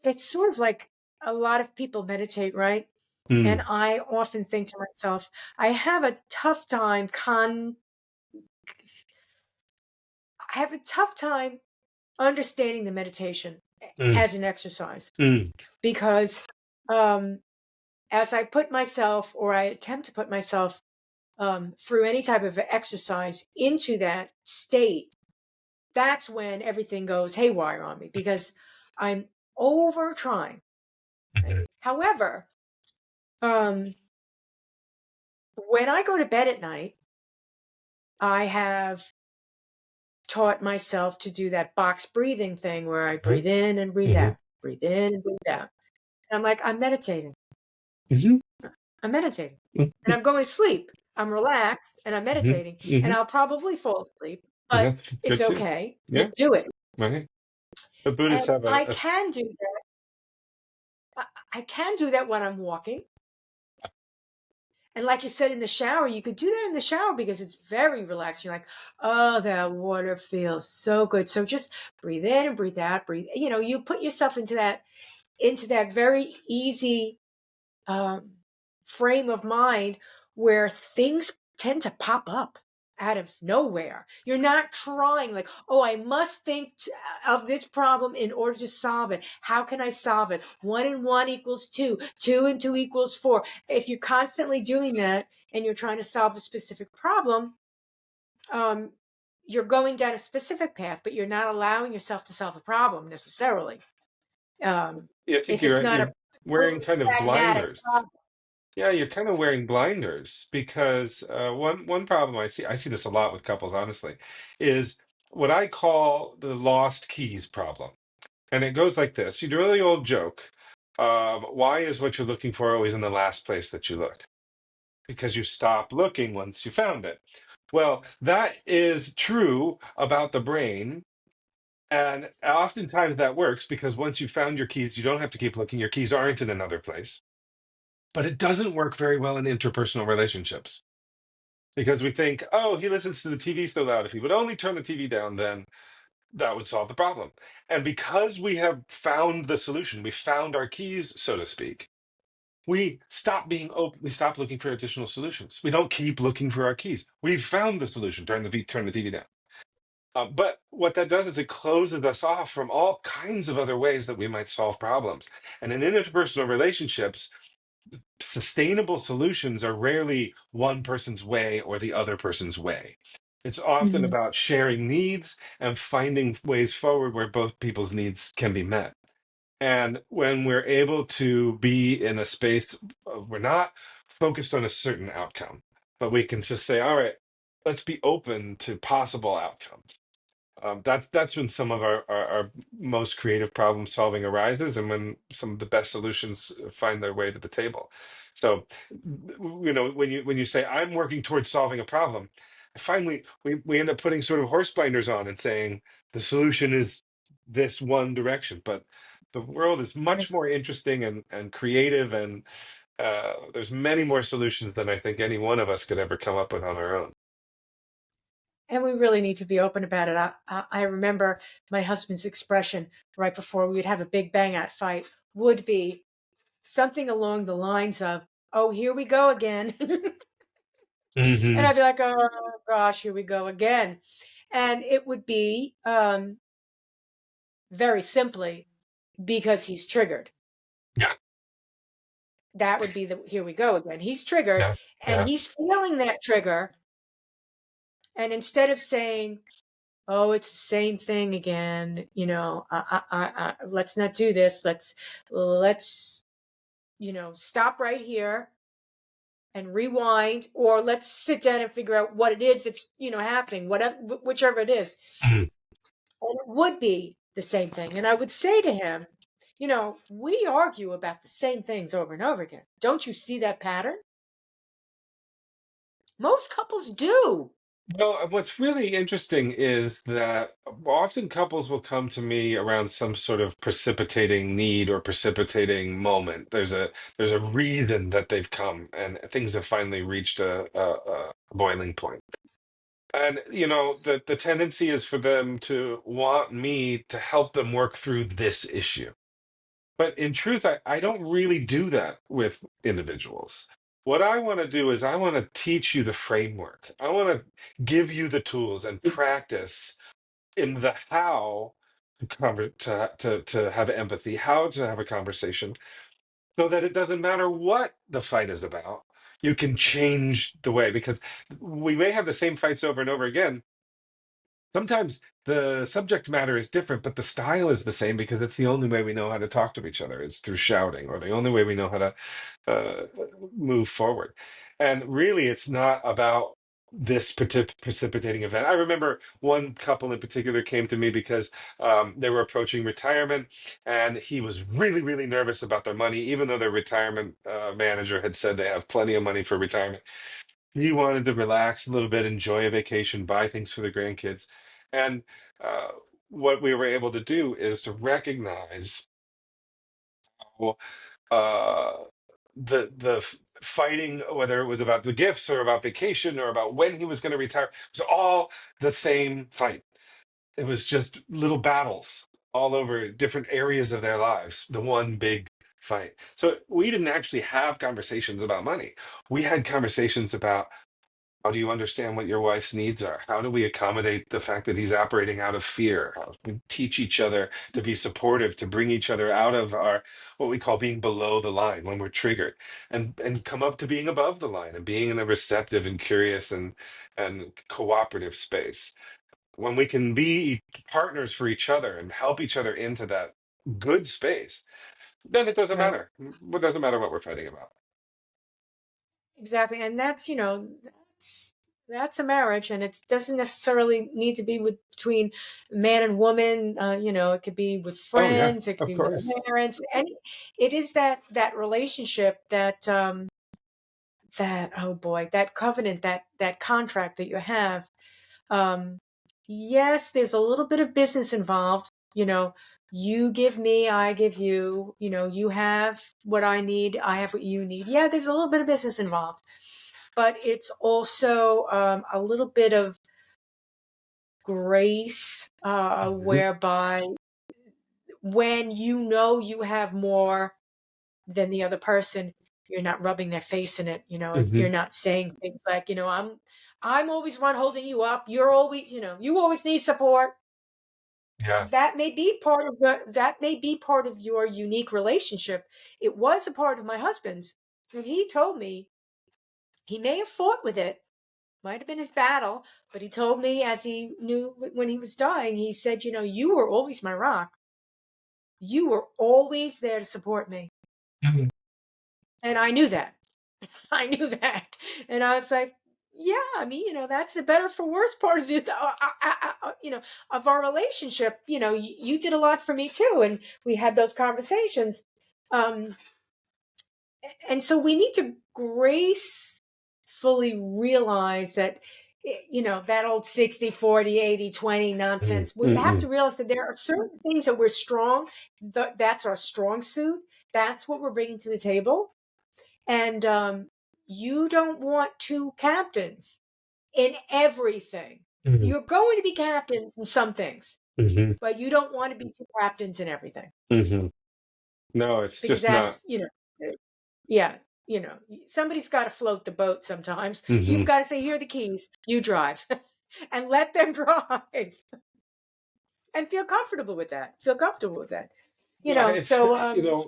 It's sort of like a lot of people meditate, right? And Mm, I often think to myself, I have a tough time I have a tough time understanding the meditation mm, as an exercise, mm, because um, as I put myself, or I attempt to put myself through any type of exercise into that state, that's when everything goes haywire on me because I'm over trying. Right? mhm, However, um, when I go to bed at night, I have taught myself to do that box breathing thing where I mhm, breathe in and breathe mhm, out, breathe in and breathe out. And I'm like, I'm meditating. mhm, I'm meditating. And mhm, I'm going to sleep. I'm relaxed and I'm mhm, meditating. And mhm. I'll probably fall asleep, And but that's it's good too. okay. Yeah, Just do it. right. The Buddhists And have I can do that. I can do that when I'm walking. And like you said, in the shower, you could do that in the shower because it's very relaxing. You're like, oh, that water feels so good. So just breathe in and breathe out, breathe. You put yourself into that very easy um, frame of mind where things tend to pop up out of nowhere. You're not trying like, oh, I must think of this problem in order to solve it. How can I solve it? 1 and 1 equals 2. 2 and 2 equals 4. If you're constantly doing that and you're trying to solve a specific problem, um, you're going down a specific path, but you're not allowing yourself to solve a problem necessarily. Um, Yeah, I think if it's you're not a you're wearing totally kind of pragmatic blinders. problem. Yeah, you're kind of wearing blinders because one problem I see this a lot with couples, honestly, is what I call the lost keys problem. And it goes like this. You do a really old joke. Why is what you're looking for always in the last place that you look? Because you stop looking once you found it. Well, that is true about the brain And oftentimes that works because once you found your keys, you don't have to keep looking. Your keys aren't in another place. But it doesn't work very well in interpersonal relationships because we think, oh, he listens to the TV so loud. If he would only turn the TV down, then that would solve the problem. And because we have found the solution, we found our keys, so to speak, we stop being open. We stop looking for additional solutions. We don't keep looking for our keys. We've found the solution. Turn the TV down. But what that does is it closes us off from all kinds of other ways that we might solve problems. And in interpersonal relationships, sustainable solutions are rarely one person's way or the other person's way. It's often Mhm. about sharing needs and finding ways forward where both people's needs can be met. And when we're able to be in a space, we're not focused on a certain outcome, but we can just say, all right, let's be open to possible outcomes. That's when some of our most creative problem solving arises, and when some of the best solutions find their way to the table. So, when you say I'm working towards solving a problem, finally we end up putting sort of horse blinders on and saying the solution is this one direction, but the world is much more interesting and creative, and there's many more solutions than I think any one of us could ever come up with on our own. And we really need to be open about it. I remember my husband's expression right before we would have a big bang out fight would be something along the lines of, "Oh, here we go again." And Hmm. I'd be like, "Oh gosh, here we go again." And it would be very simply because he's triggered. Yeah, That would be the here we go again. He's triggered yeah, and yeah. he's feeling that trigger. And instead of saying, oh, it's the same thing again, let's not do this. Let's, stop right here and rewind, or let's sit down and figure out what it is that's, happening, whatever, whichever it is. Mhm. And it would be the same thing. And I would say to him, we argue about the same things over and over again. Don't you see that pattern? Most couples do. Well, what's really interesting is that often couples will come to me around some sort of precipitating need or precipitating moment. There's a reason that they've come, and things have finally reached a boiling point. And the tendency is for them to want me to help them work through this issue. But in truth, I don't really do that with individuals. What I want to do is I want to teach you the framework. I want to give you the tools and practice in the how to have empathy, how to have a conversation, so that it doesn't matter what the fight is about. You can change the way, because we may have the same fights over and over again. Sometimes the subject matter is different, but the style is the same because it's the only way we know how to talk to each other. It's through shouting, or the only way we know how to uh, move forward. And really, it's not about this precipitating event. I remember one couple in particular came to me because they were approaching retirement, and he was really, really nervous about their money, even though their retirement manager had said they have plenty of money for retirement. He wanted to relax a little bit, enjoy a vacation, buy things for the grandkids. And uh, what we were able to do is to recognize how, uh, the fighting, whether it was about the gifts or about vacation or about when he was going to retire, it was all the same fight. It was just little battles all over different areas of their lives, the one big fight. So we didn't actually have conversations about money. We had conversations about, how do you understand what your wife's needs are? How do we accommodate the fact that he's operating out of fear? How do we teach each other to be supportive, to bring each other out of our what we call being below the line when we're triggered, and come up to being above the line and being in a receptive and curious and cooperative space. When we can be partners for each other and help each other into that good space, then it doesn't Right. matter. It doesn't matter what we're fighting about. Exactly. And that's a marriage, and it doesn't necessarily need to be between man and woman. It could be with Oh yeah, friends, it could of be with course. parents. And it is that relationship, that, oh boy, that covenant, that contract that you have. Um yes, there's a little bit of business involved. You give me, I give you. You have what I need, I have what you need. Yeah, there's a little bit of business involved, but it's also a little bit of grace, Hmm. whereby when you have more than the other person, you're not rubbing their face in it. Hmm. You're not saying things like, I'm always one holding you up. You're always, you always need support. Yeah. That may be part of your unique relationship. It was a part of my husband's, and he told me he may have fought with it, might have been his battle, but he told me, as he knew when he was dying, he said, you were always my rock. You were always there to support me. Mhm. And I knew that. I knew that. And I was like, yeah, I mean, that's the better for worse part of of our relationship. You did a lot for me too. And we had those conversations. Um, and so we need to gracefully realize that, that old 60-40-80-20 Mm, nonsense. We have mm, to realize that there are certain things that we're strong. That's our strong suit. That's what we're bringing to the table. And you don't want two captains in everything. mm, You're going to be captains in some things, mhm, but you don't want to be two captains in everything, mhm. No, it's because just not. that's, yeah, somebody's got to float the boat sometimes. You've Hmm. got to say, here are the keys, you drive, and let them drive, and feel comfortable with that. Feel comfortable with that. Yeah, it's, So,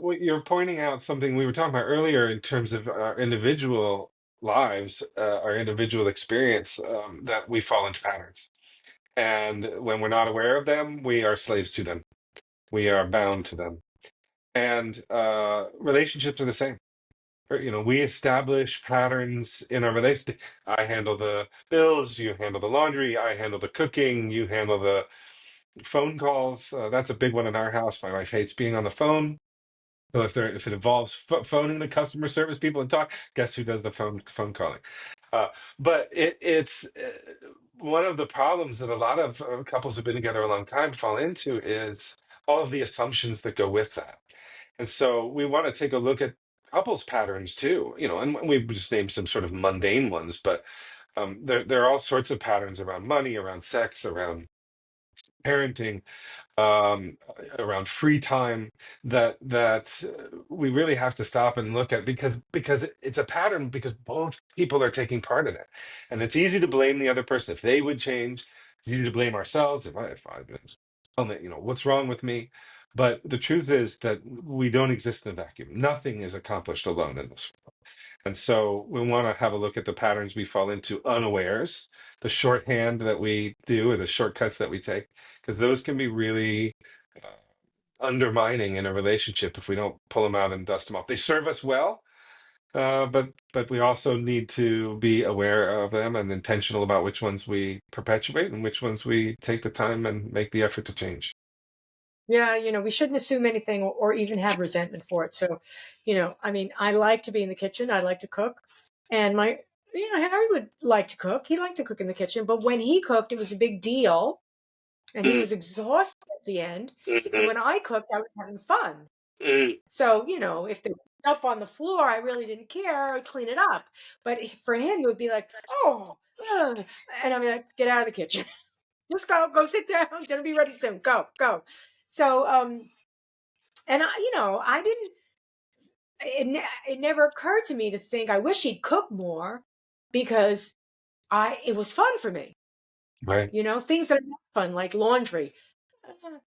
what you're pointing out something we were talking about earlier in terms of our individual lives, our individual experience, that we fall into patterns. And when we're not aware of them, we are slaves to them. We are bound to them. And relationships are the same. We establish patterns in our relationship. I handle the bills, you handle the laundry, I handle the cooking, you handle the phone calls. That's a big one in our house. My wife hates being on the phone. So if it involves phoning the customer service people and talk, guess who does the phone calling? Uh, but it's one of the problems that a lot of couples who've been together a long time fall into is all of the assumptions that go with that. And so we want to take a look at couples patterns too, and we've just named some sort of mundane ones, but there are all sorts of patterns around money, around sex, around parenting, um, around free time that we really have to stop and look at, because it's a pattern, because both people are taking part in it, and it's easy to blame the other person if they would change. It's easy to blame ourselves if I tell me, what's wrong with me. But the truth is that we don't exist in a vacuum. Nothing is accomplished alone in this. And so we want to have a look at the patterns we fall into unawares, the shorthand that we do, or the shortcuts that we take, because those can be really undermining in a relationship if we don't pull them out and dust them off. They serve us well, but we also need to be aware of them and intentional about which ones we perpetuate and which ones we take the time and make the effort to change. yeah, we shouldn't assume anything, or even have resentment for it. So, I mean, I like to be in the kitchen. I like to cook. And Harry would like to cook. He liked to cook in the kitchen. But when he cooked, it was a big deal. And he Mm, was exhausted at the end. And mhm, when I cooked, I was having fun. mm. So, if there was stuff on the floor, I really didn't care. I'd clean it up. But for him, it would be like, oh, ugh. And I'd be like, get out of the kitchen. Just go sit down. Dinner be ready soon. Go, go. So, and I didn't. It never occurred to me to think I wish he'd cook more, because it was fun for me. Right. Things that are not fun, like laundry. Uh,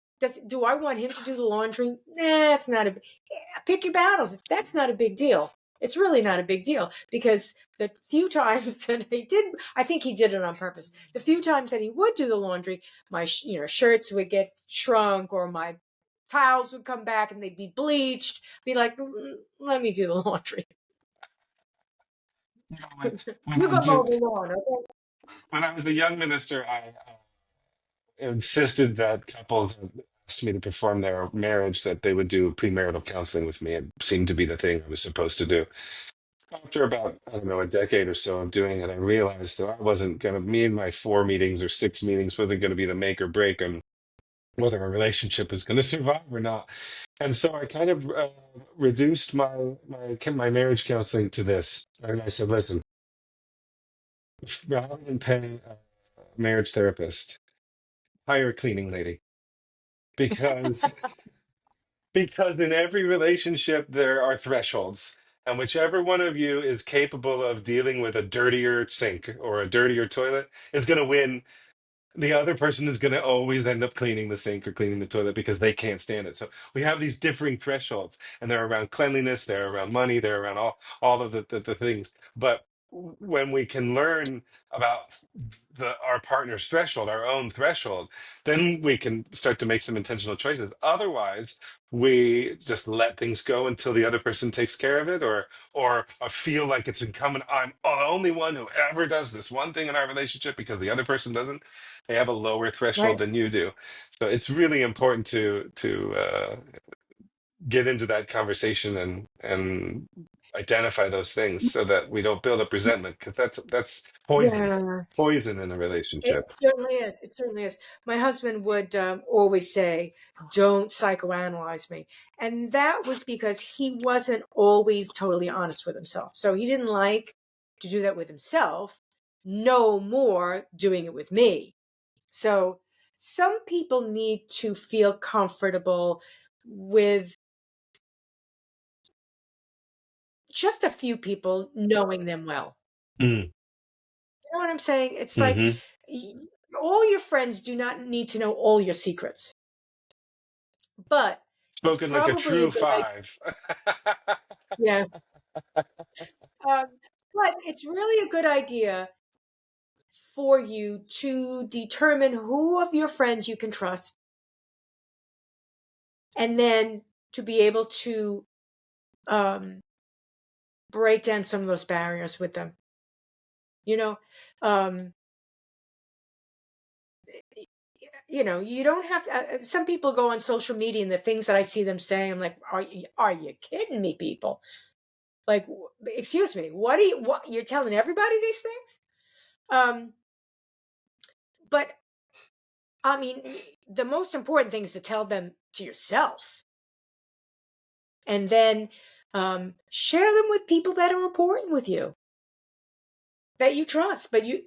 do I want him to do the laundry? Nah, it's not pick your battles. That's not a big deal. It's really not a big deal, because the few times that he did, I think he did it on purpose. The few times that he would do the laundry, my shirts would get shrunk, or my towels would come back and they'd be bleached. Be like, let me do the laundry. When You I go did mow the lawn, okay? when I was a young minister, I insisted that couples that asked me to perform their marriage, that they would do premarital counseling with me. It seemed to be the thing I was supposed to do. after about, I don't know, a decade or so of doing it, I realized that I wasn't going to, me and my 4 meetings or 6 meetings wasn't going to be the make or break on whether a relationship is going to survive or not. And so I kind of reduced my marriage counseling to this. And I said, listen, rather than pay a marriage therapist, hire a cleaning lady because because in every relationship there are thresholds. And whichever one of you is capable of dealing with a dirtier sink or a dirtier toilet is going to win. The other person is going to always end up cleaning the sink or cleaning the toilet because they can't stand it. So we have these differing thresholds, and they're around cleanliness, they're around money, they're around all of the things. But when we can learn about our partner's threshold, our own threshold, then we can start to make some intentional choices. Otherwise, we just let things go until the other person takes care of it, or I feel like it's incumbent. I'm the only one who ever does this one thing in our relationship because the other person doesn't. They have a lower threshold Right. than you do. So it's really important to get into that conversation and identify those things so that we don't build up resentment, because that's Yeah. poison in a It relationship. certainly is. It certainly is. My husband would always say, "Don't psychoanalyze me," and that was because he wasn't always totally honest with himself. So he didn't like to do that with himself. No more doing it with me. So some people need to feel comfortable with just a few people knowing them well. Mm. You know what I'm saying? It's like Hmm. y- all your friends do not need to know all your secrets, but it's Spoken like a probably a true good idea. five. Yeah. Um, but it's really a good idea for you to determine who of your friends you can trust, and then to be able to um, break down some of those barriers with them. You know, um, you don't have to. Some people go on social media, and the things that I see them saying, I'm like, are you kidding me, people? Like, excuse me, what you're telling everybody these things? Um, but I mean, the most important thing is to tell them to yourself, and then share them with people that are important with you, that you trust. But you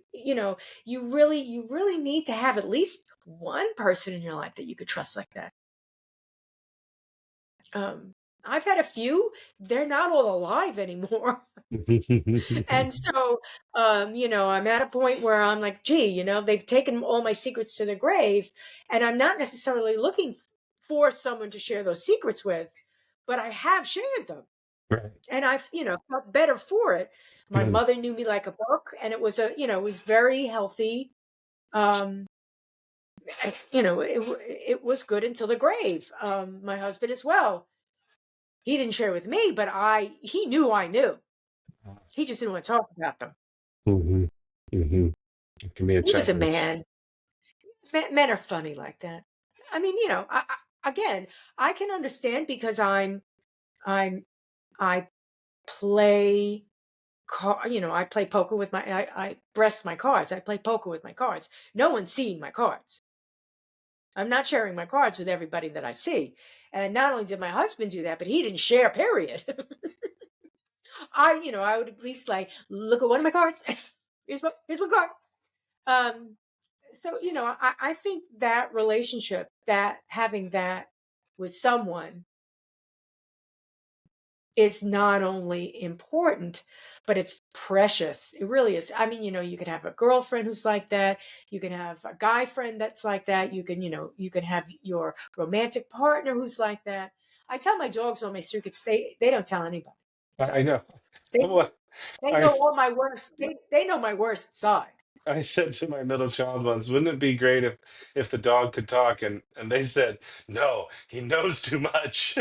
really need to have at least one person in your life that you could trust like that. Um, I've had a few; they're not all alive anymore. And so, I'm at a point where I'm like, gee, they've taken all my secrets to the grave, and I'm not necessarily looking for someone to share those secrets with, but I have shared them. Right. And I've, felt better for it. My Good. mother knew me like a book, and it was very healthy. Um, it was good until the grave. My husband as well. He didn't share with me, but he knew I knew. He just didn't want to talk about them. Hmm. Hmm. It can be a He was a challenge. man. Men are funny like that. I mean, again, I can understand because I'm I play I play poker with I breast my cards. I play poker with my cards. No one's seeing my cards. I'm not sharing my cards with everybody that I see. And not only did my husband do that, but he didn't share, period. I would at least like look at one of my cards. Here's my card. Um, so I think that relationship, that having that with someone, is not only important, but it's precious. It really is. I mean, you can have a girlfriend who's like that. You can have a guy friend that's like that. You can have your romantic partner who's like that. I tell my dogs all my secrets. They don't tell anybody. So I know. they Well, they I know all my worst. They know my worst side. I said to my middle child once, wouldn't it be great if the dog could talk? And they said, no, he knows too much.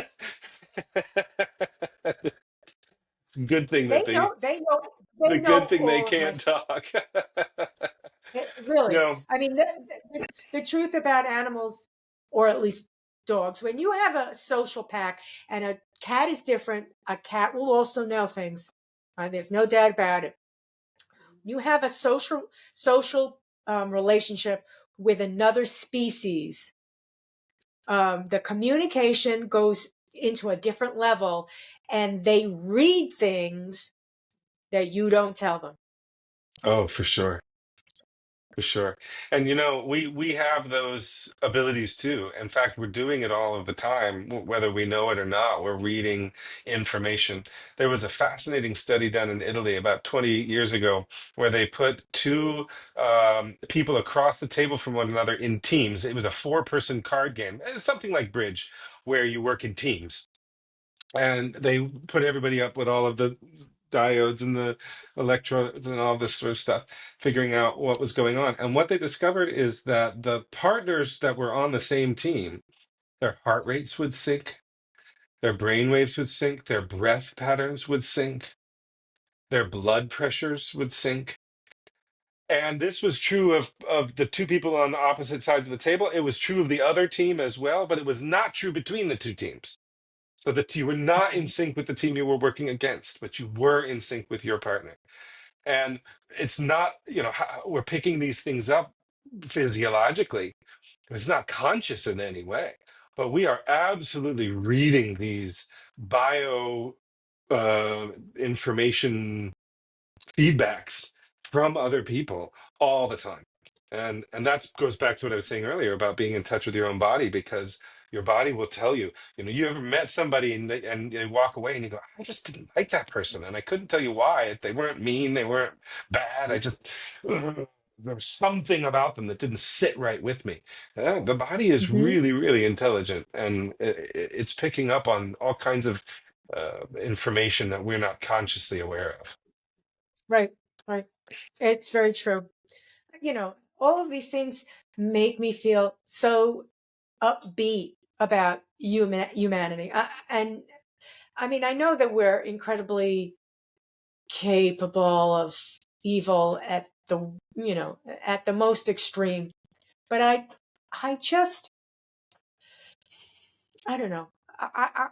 Good thing They that know. They know. They the good know thing they all of my. can't talk. Really, No, I mean, the truth about animals, or at least dogs, when you have a social pack, and a cat is different, a cat will also know things. There's no doubt about it. You have a social relationship with another species. The communication goes into a different level, and they read things that you don't tell them. Oh, for sure. For sure. And we have those abilities too. In fact, we're doing it all of the time, whether we know it or not. We're reading information. There was a fascinating study done in Italy about 20 years ago where they put two people across the table from one another in teams. It was a four-person card game. It's something like bridge, where you work in teams, and they put everybody up with all of the diodes and the electrodes and all this sort of stuff, figuring out what was going on. And what they discovered is that the partners that were on the same team, their heart rates would sync, their brain waves would sync, their breath patterns would sync, their blood pressures would sync. And this was true of the two people on the opposite sides of the table. It was true of the other team as well, but it was not true between the two teams. So that you were not in sync with the team you were working against, but you were in sync with your partner. And it's not, how, we're picking these things up physiologically. It's not conscious in any way, but we are absolutely reading these bio information feedbacks from other people all the time. And that goes back to what I was saying earlier about being in touch with your own body, because your body will tell you. You ever met somebody and they walk away and you go, I just didn't like that person, and I couldn't tell you why. They weren't mean, they weren't bad. I just there was something about them that didn't sit right with me. The body is Mm-hmm. really, really intelligent, and it's picking up on all kinds of information that we're not consciously aware of. Right, right. It's very true. All of these things make me feel so upbeat about humanity. And I mean, I know that we're incredibly capable of evil at the most extreme, but I just, I don't know.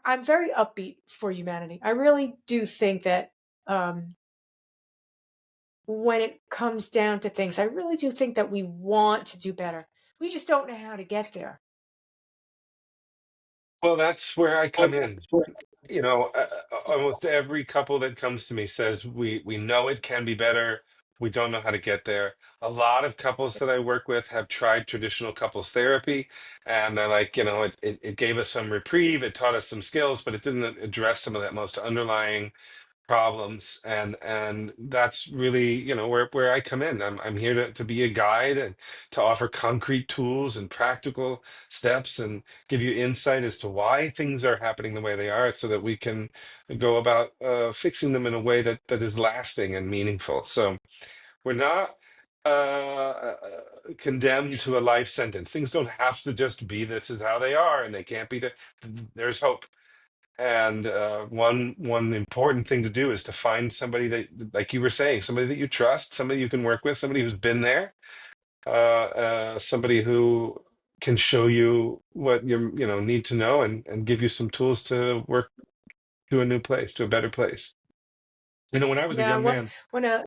I'm very upbeat for humanity. I really do think that um, when it comes down to things, I really do think that we want to do better. We just don't know how to get there. Well, that's where I come in. Almost every couple that comes to me says we know it can be better. We don't know how to get there. A lot of couples that I work with have tried traditional couples therapy, and they're like, it gave us some reprieve, it taught us some skills, but it didn't address some of that most underlying problems. And that's really where I come in. I'm here to be a guide and to offer concrete tools and practical steps and give you insight as to why things are happening the way they are, so that we can go about fixing them in a way that is lasting and meaningful. So we're not condemned to a life sentence. Things don't have to just be this is how they are, and they can't be there's hope. And one important thing to do is to find somebody that, like you were saying, somebody that you trust, somebody you can work with, somebody who's been there, somebody who can show you what you need to know, and give you some tools to work to a new place, to a better place. When I was a Yeah, young man, when a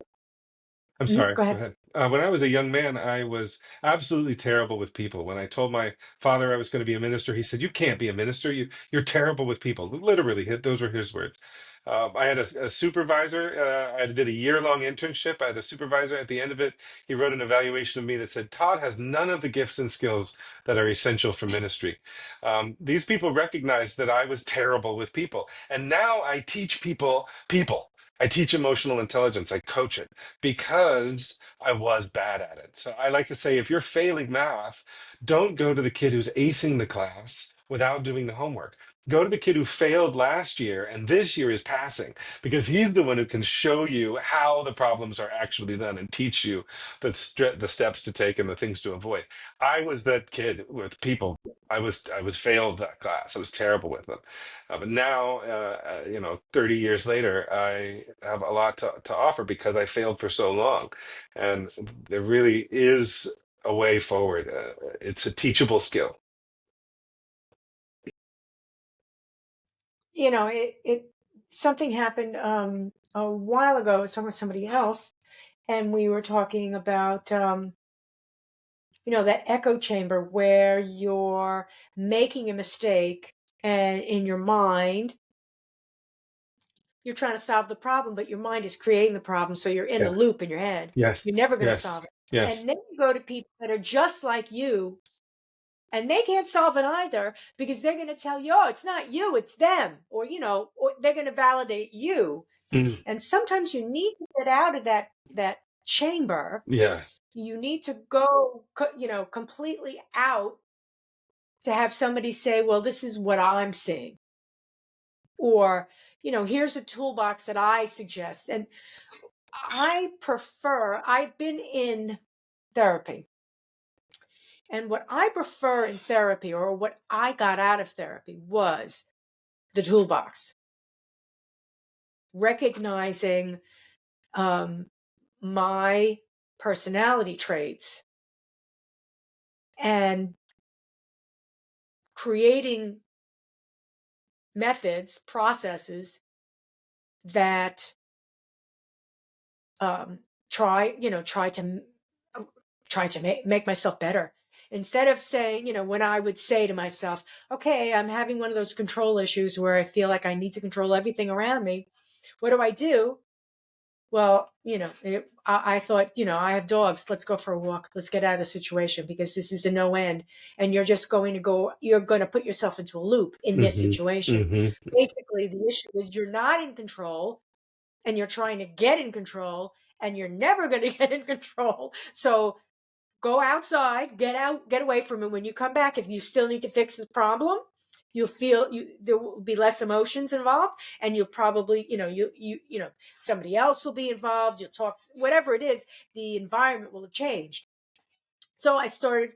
I'm sorry, go go ahead. ahead. When I was a young man, I was absolutely terrible with people. When I told my father I was going to be a minister, he said, "You can't be a minister. You're terrible with people." Literally, those were his words. I had a supervisor. I did a year-long internship. I had a supervisor. At the end of it, he wrote an evaluation of me that said, "Todd has none of the gifts and skills that are essential for ministry." These people recognized that I was terrible with people, and now I teach people people. I teach emotional intelligence. I coach it because I was bad at it. So I like to say, if you're failing math, don't go to the kid who's acing the class without doing the homework. Go to the kid who failed last year and this year is passing, because he's the one who can show you how the problems are actually done and teach you the steps to take and the things to avoid. I was that kid with people. I was failed that class. I was terrible with them. But now, 30 years later, I have a lot to offer because I failed for so long. And there really is a way forward. It's a teachable skill. You know, it something happened a while ago. I was talking with somebody else, and we were talking about that echo chamber where you're making a mistake, and in your mind you're trying to solve the problem, but your mind is creating the problem, so you're in a Yeah. loop in your head. You're Yes. never going to Yes. solve it. Yes. And then you go to people that are just like you, and they can't solve it either, because they're going to tell you, oh, it's not you, it's them, or they're going to validate you. Mm. And sometimes you need to get out of that chamber. Yeah. You need to go, completely out, to have somebody say, well, this is what I'm seeing, or here's a toolbox that I suggest. And I've been in therapy, and what I prefer in therapy, or what I got out of therapy, was the toolbox, recognizing um, my personality traits and creating methods, processes that um, try to make myself better. Instead of saying, when I would say to myself, okay, I'm having one of those control issues where I feel like I need to control everything around me. What do I do? Well, I thought, I have dogs. Let's go for a walk. Let's get out of the situation, because this is a no end. And you're going to put yourself into a loop in this Hmm. situation. Hmm. Basically, the issue is you're not in control, and you're trying to get in control, and you're never going to get in control. So go outside, get away from it. When you come back, if you still need to fix the problem, you'll feel there will be less emotions involved, and you'll probably, somebody else will be involved. You'll talk, whatever it is, the environment will have changed. So I started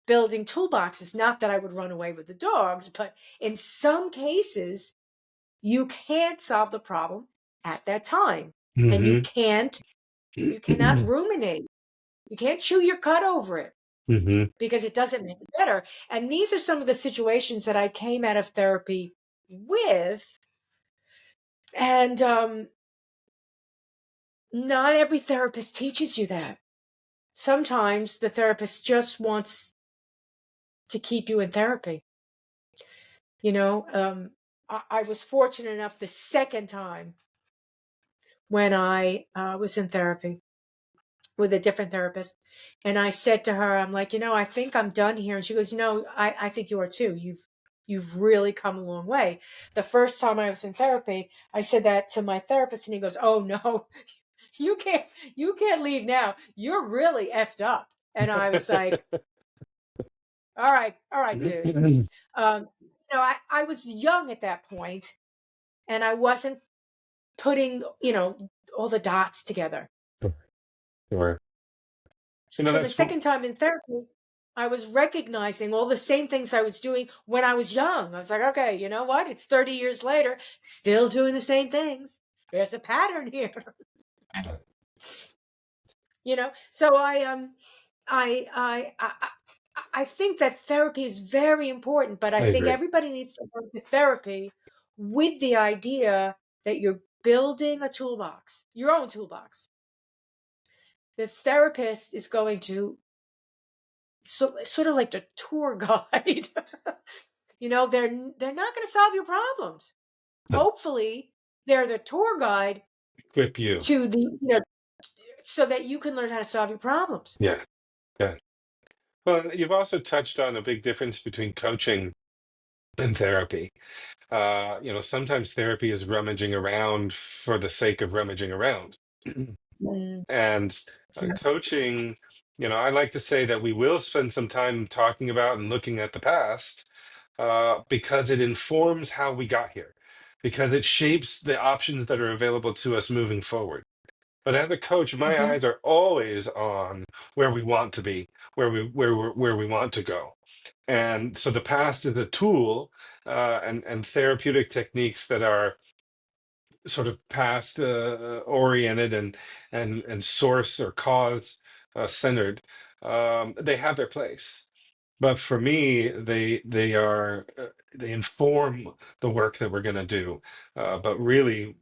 building toolboxes. Not that I would run away with the dogs, but in some cases, you can't solve the problem at that time. And Hmm. you cannot ruminate. You can't chew your cud over it, Hmm. because it doesn't make it better. And these are some of the situations that I came out of therapy with. And not every therapist teaches you that. Sometimes the therapist just wants to keep you in therapy. I was fortunate enough the second time when I was in therapy with a different therapist. And I said to her, I'm like, I think I'm done here. And she goes, I think you are too. You've really come a long way. The first time I was in therapy, I said that to my therapist, and he goes, oh no, you can't, you can't leave now. You're really effed up. And I was like, all right, dude. Um, I was young at that point, and I wasn't putting, all the dots together. Sure. So the That's second time in therapy, I was recognizing all the same things I was doing when I was young. I was like, okay, you know what? It's 30 years later, still doing the same things. There's a pattern here. So I think that therapy is very important, but I I think agree. everybody needs to go to therapy with the idea that you're building a toolbox, your own toolbox. The therapist is going to, sort of like the tour guide. They're not going to solve your problems. No. Hopefully, they're the tour guide Equip you. to the so that you can learn how to solve your problems. Yeah. Yeah. Well, you've also touched on a big difference between coaching and therapy. Sometimes therapy is rummaging around for the sake of rummaging around. Mm, And yeah. coaching, I like to say that we will spend some time talking about and looking at the past, because it informs how we got here, because it shapes the options that are available to us moving forward. But as a coach, my Mhm. eyes are always on where we want to be, where we want to go. And so the past is a tool, and therapeutic techniques that are sort of past oriented and source or cause centered. They have their place, but for me, they are. they inform the work that we're going to do. But really,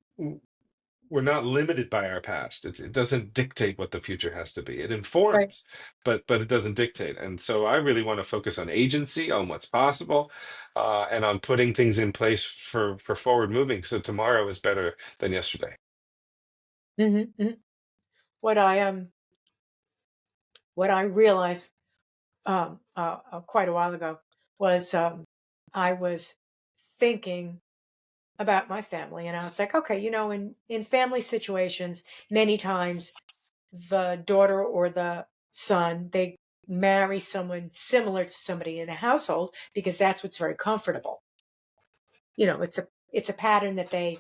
we're not limited by our past. It doesn't dictate what the future has to be. It Right. informs, but it doesn't dictate. And so I really want to focus on agency, on what's possible, and on putting things in place for forward moving. So tomorrow is better than yesterday. Hmm. What I what I realized quite a while ago was I was thinking about my family, and I was like, okay, in family situations, many times the daughter or the son, they marry someone similar to somebody in the household because that's what's very comfortable. It's a pattern that they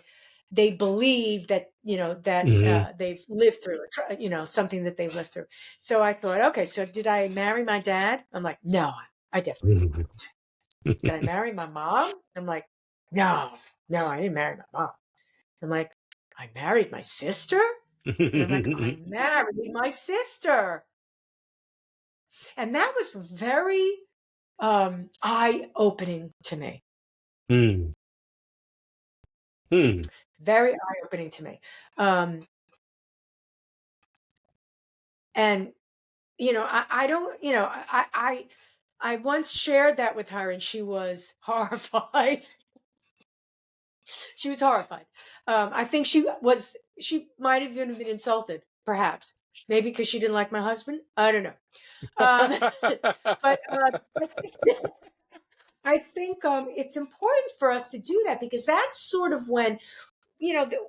believe that that Hmm. they've lived through it, something that they've lived through. So I thought, okay, so did I marry my dad? I'm like, no, I definitely did not. Did I marry my mom? I'm like, no, no, I didn't marry my mom. I'm like, I married my sister? And I'm like, I married my sister. And that was very eye-opening to me. Hmm. Hmm. Very eye-opening to me. Um, and I don't, I once shared that with her and she was horrified. She was horrified. I think she might have even been insulted, perhaps. Maybe because she didn't like my husband. I don't know. Um, but I think it's important for us to do that because that's sort of when,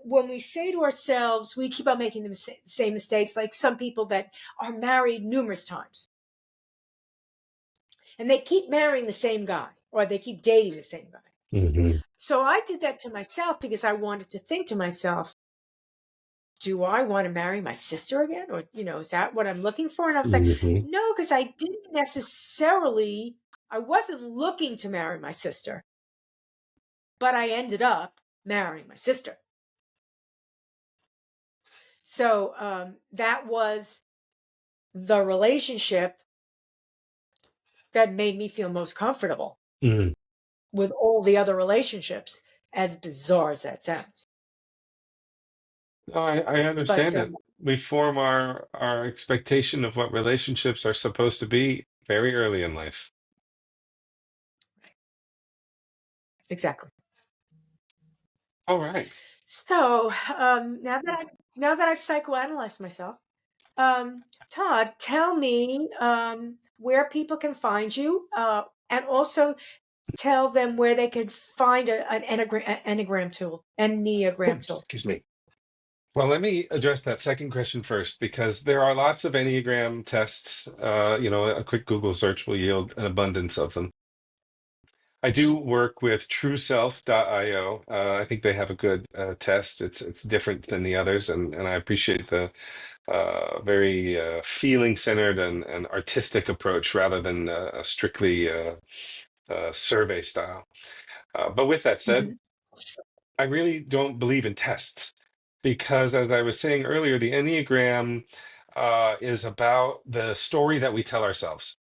when we say to ourselves, we keep on making the same mistakes, like some people that are married numerous times and they keep marrying the same guy or they keep dating the same guy. Hmm. So I did that to myself because I wanted to think to myself, do I want to marry my sister again? Or, is that what I'm looking for? And I was like, Hmm. no, because I wasn't looking to marry my sister, but I ended up marrying my sister. So that was the relationship that made me feel most comfortable Hmm. with all the other relationships, as bizarre as that sounds. No, I But understand it. We form our expectation of what relationships are supposed to be very early in life. exactly. All right. So now that I've psychoanalyzed myself, Todd, tell me where people can find you, and also tell them where they could find an enneagram tool, enneagram tool. Excuse me. Well, let me address that second question first, because there are lots of Enneagram tests. A quick Google search will yield an abundance of them. I do work with TrueSelf.io. I think they have a good test. It's different than the others, and I appreciate the very feeling centered and artistic approach rather than a strictly survey style. But with that said, Hmm. I really don't believe in tests because, as I was saying earlier, the Enneagram is about the story that we tell ourselves.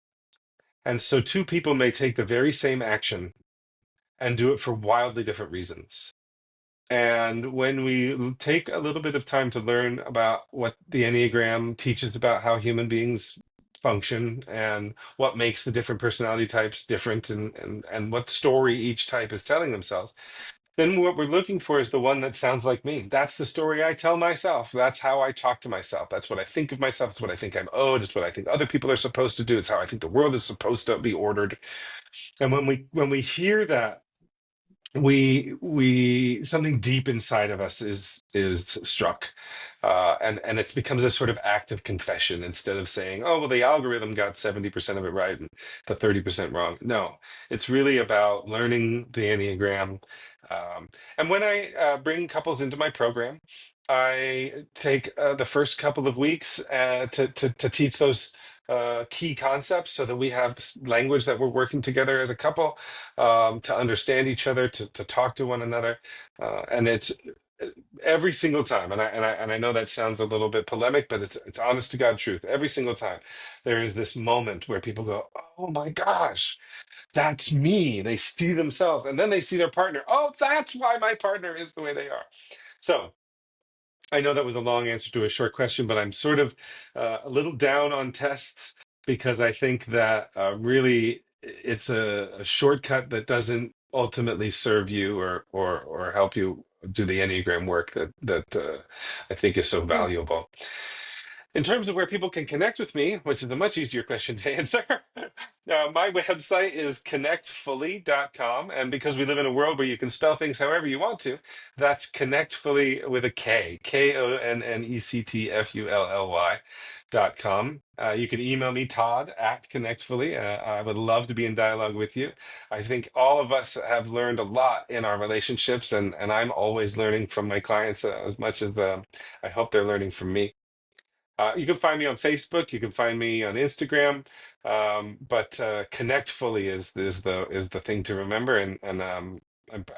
And so two people may take the very same action and do it for wildly different reasons. And when we take a little bit of time to learn about what the Enneagram teaches about how human beings function and what makes the different personality types different and what story each type is telling themselves, then what we're looking for is the one that sounds like me. That's the story I tell myself. That's how I talk to myself. That's what I think of myself. It's what I think I'm owed. It's what I think other people are supposed to do. It's how I think the world is supposed to be ordered. And when we hear that, we something deep inside of us is struck, and it becomes a sort of act of confession instead of saying, oh well, the algorithm got 70% of it right and the 30% wrong. No, it's really about learning the Enneagram. And when I bring couples into my program, I take the first couple of weeks to teach those key concepts so that we have language that we're working together as a couple, to understand each other, to talk to one another. And every single time, and I know that sounds a little bit polemic, but it's honest to God truth. Every single time there is this moment where people go, "Oh my gosh, that's me." They see themselves, and then they see their partner. Oh, that's why my partner is the way they are. So I know that was a long answer to a short question, but I'm sort of a little down on tests because I think that really it's a shortcut that doesn't ultimately serve you or help you do the Enneagram work that I think is so Mm. valuable. In terms of where people can connect with me, which is a much easier question to answer, my website is connectfully.com. And because we live in a world where you can spell things however you want to, that's connectfully with a K, KONNECTFULLY.com. You can email me, Todd at Connectfully. I would love to be in dialogue with you. I think all of us have learned a lot in our relationships, and I'm always learning from my clients as much as I hope they're learning from me. You can find me on Facebook. You can find me on Instagram. But Connect Fully is the thing to remember, and I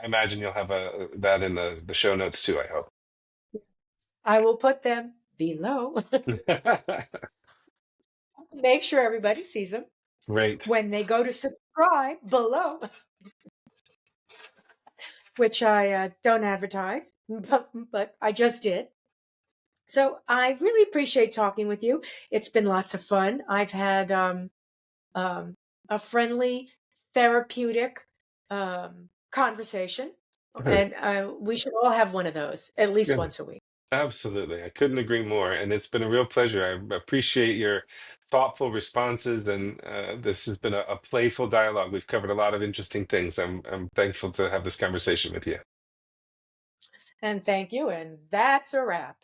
imagine you'll have that in the show notes too. I hope. I will put them below. Make sure everybody sees them Great. when they go to subscribe below, which I don't advertise, but I just did. So I really appreciate talking with you. It's been lots of fun. I've had um, a friendly, therapeutic conversation, Good. and we should all have one of those at least Good. once a week. Absolutely. I couldn't agree more. And it's been a real pleasure. I appreciate your thoughtful responses, and this has been a playful dialogue. We've covered a lot of interesting things. I'm thankful to have this conversation with you. And thank you. And that's a wrap.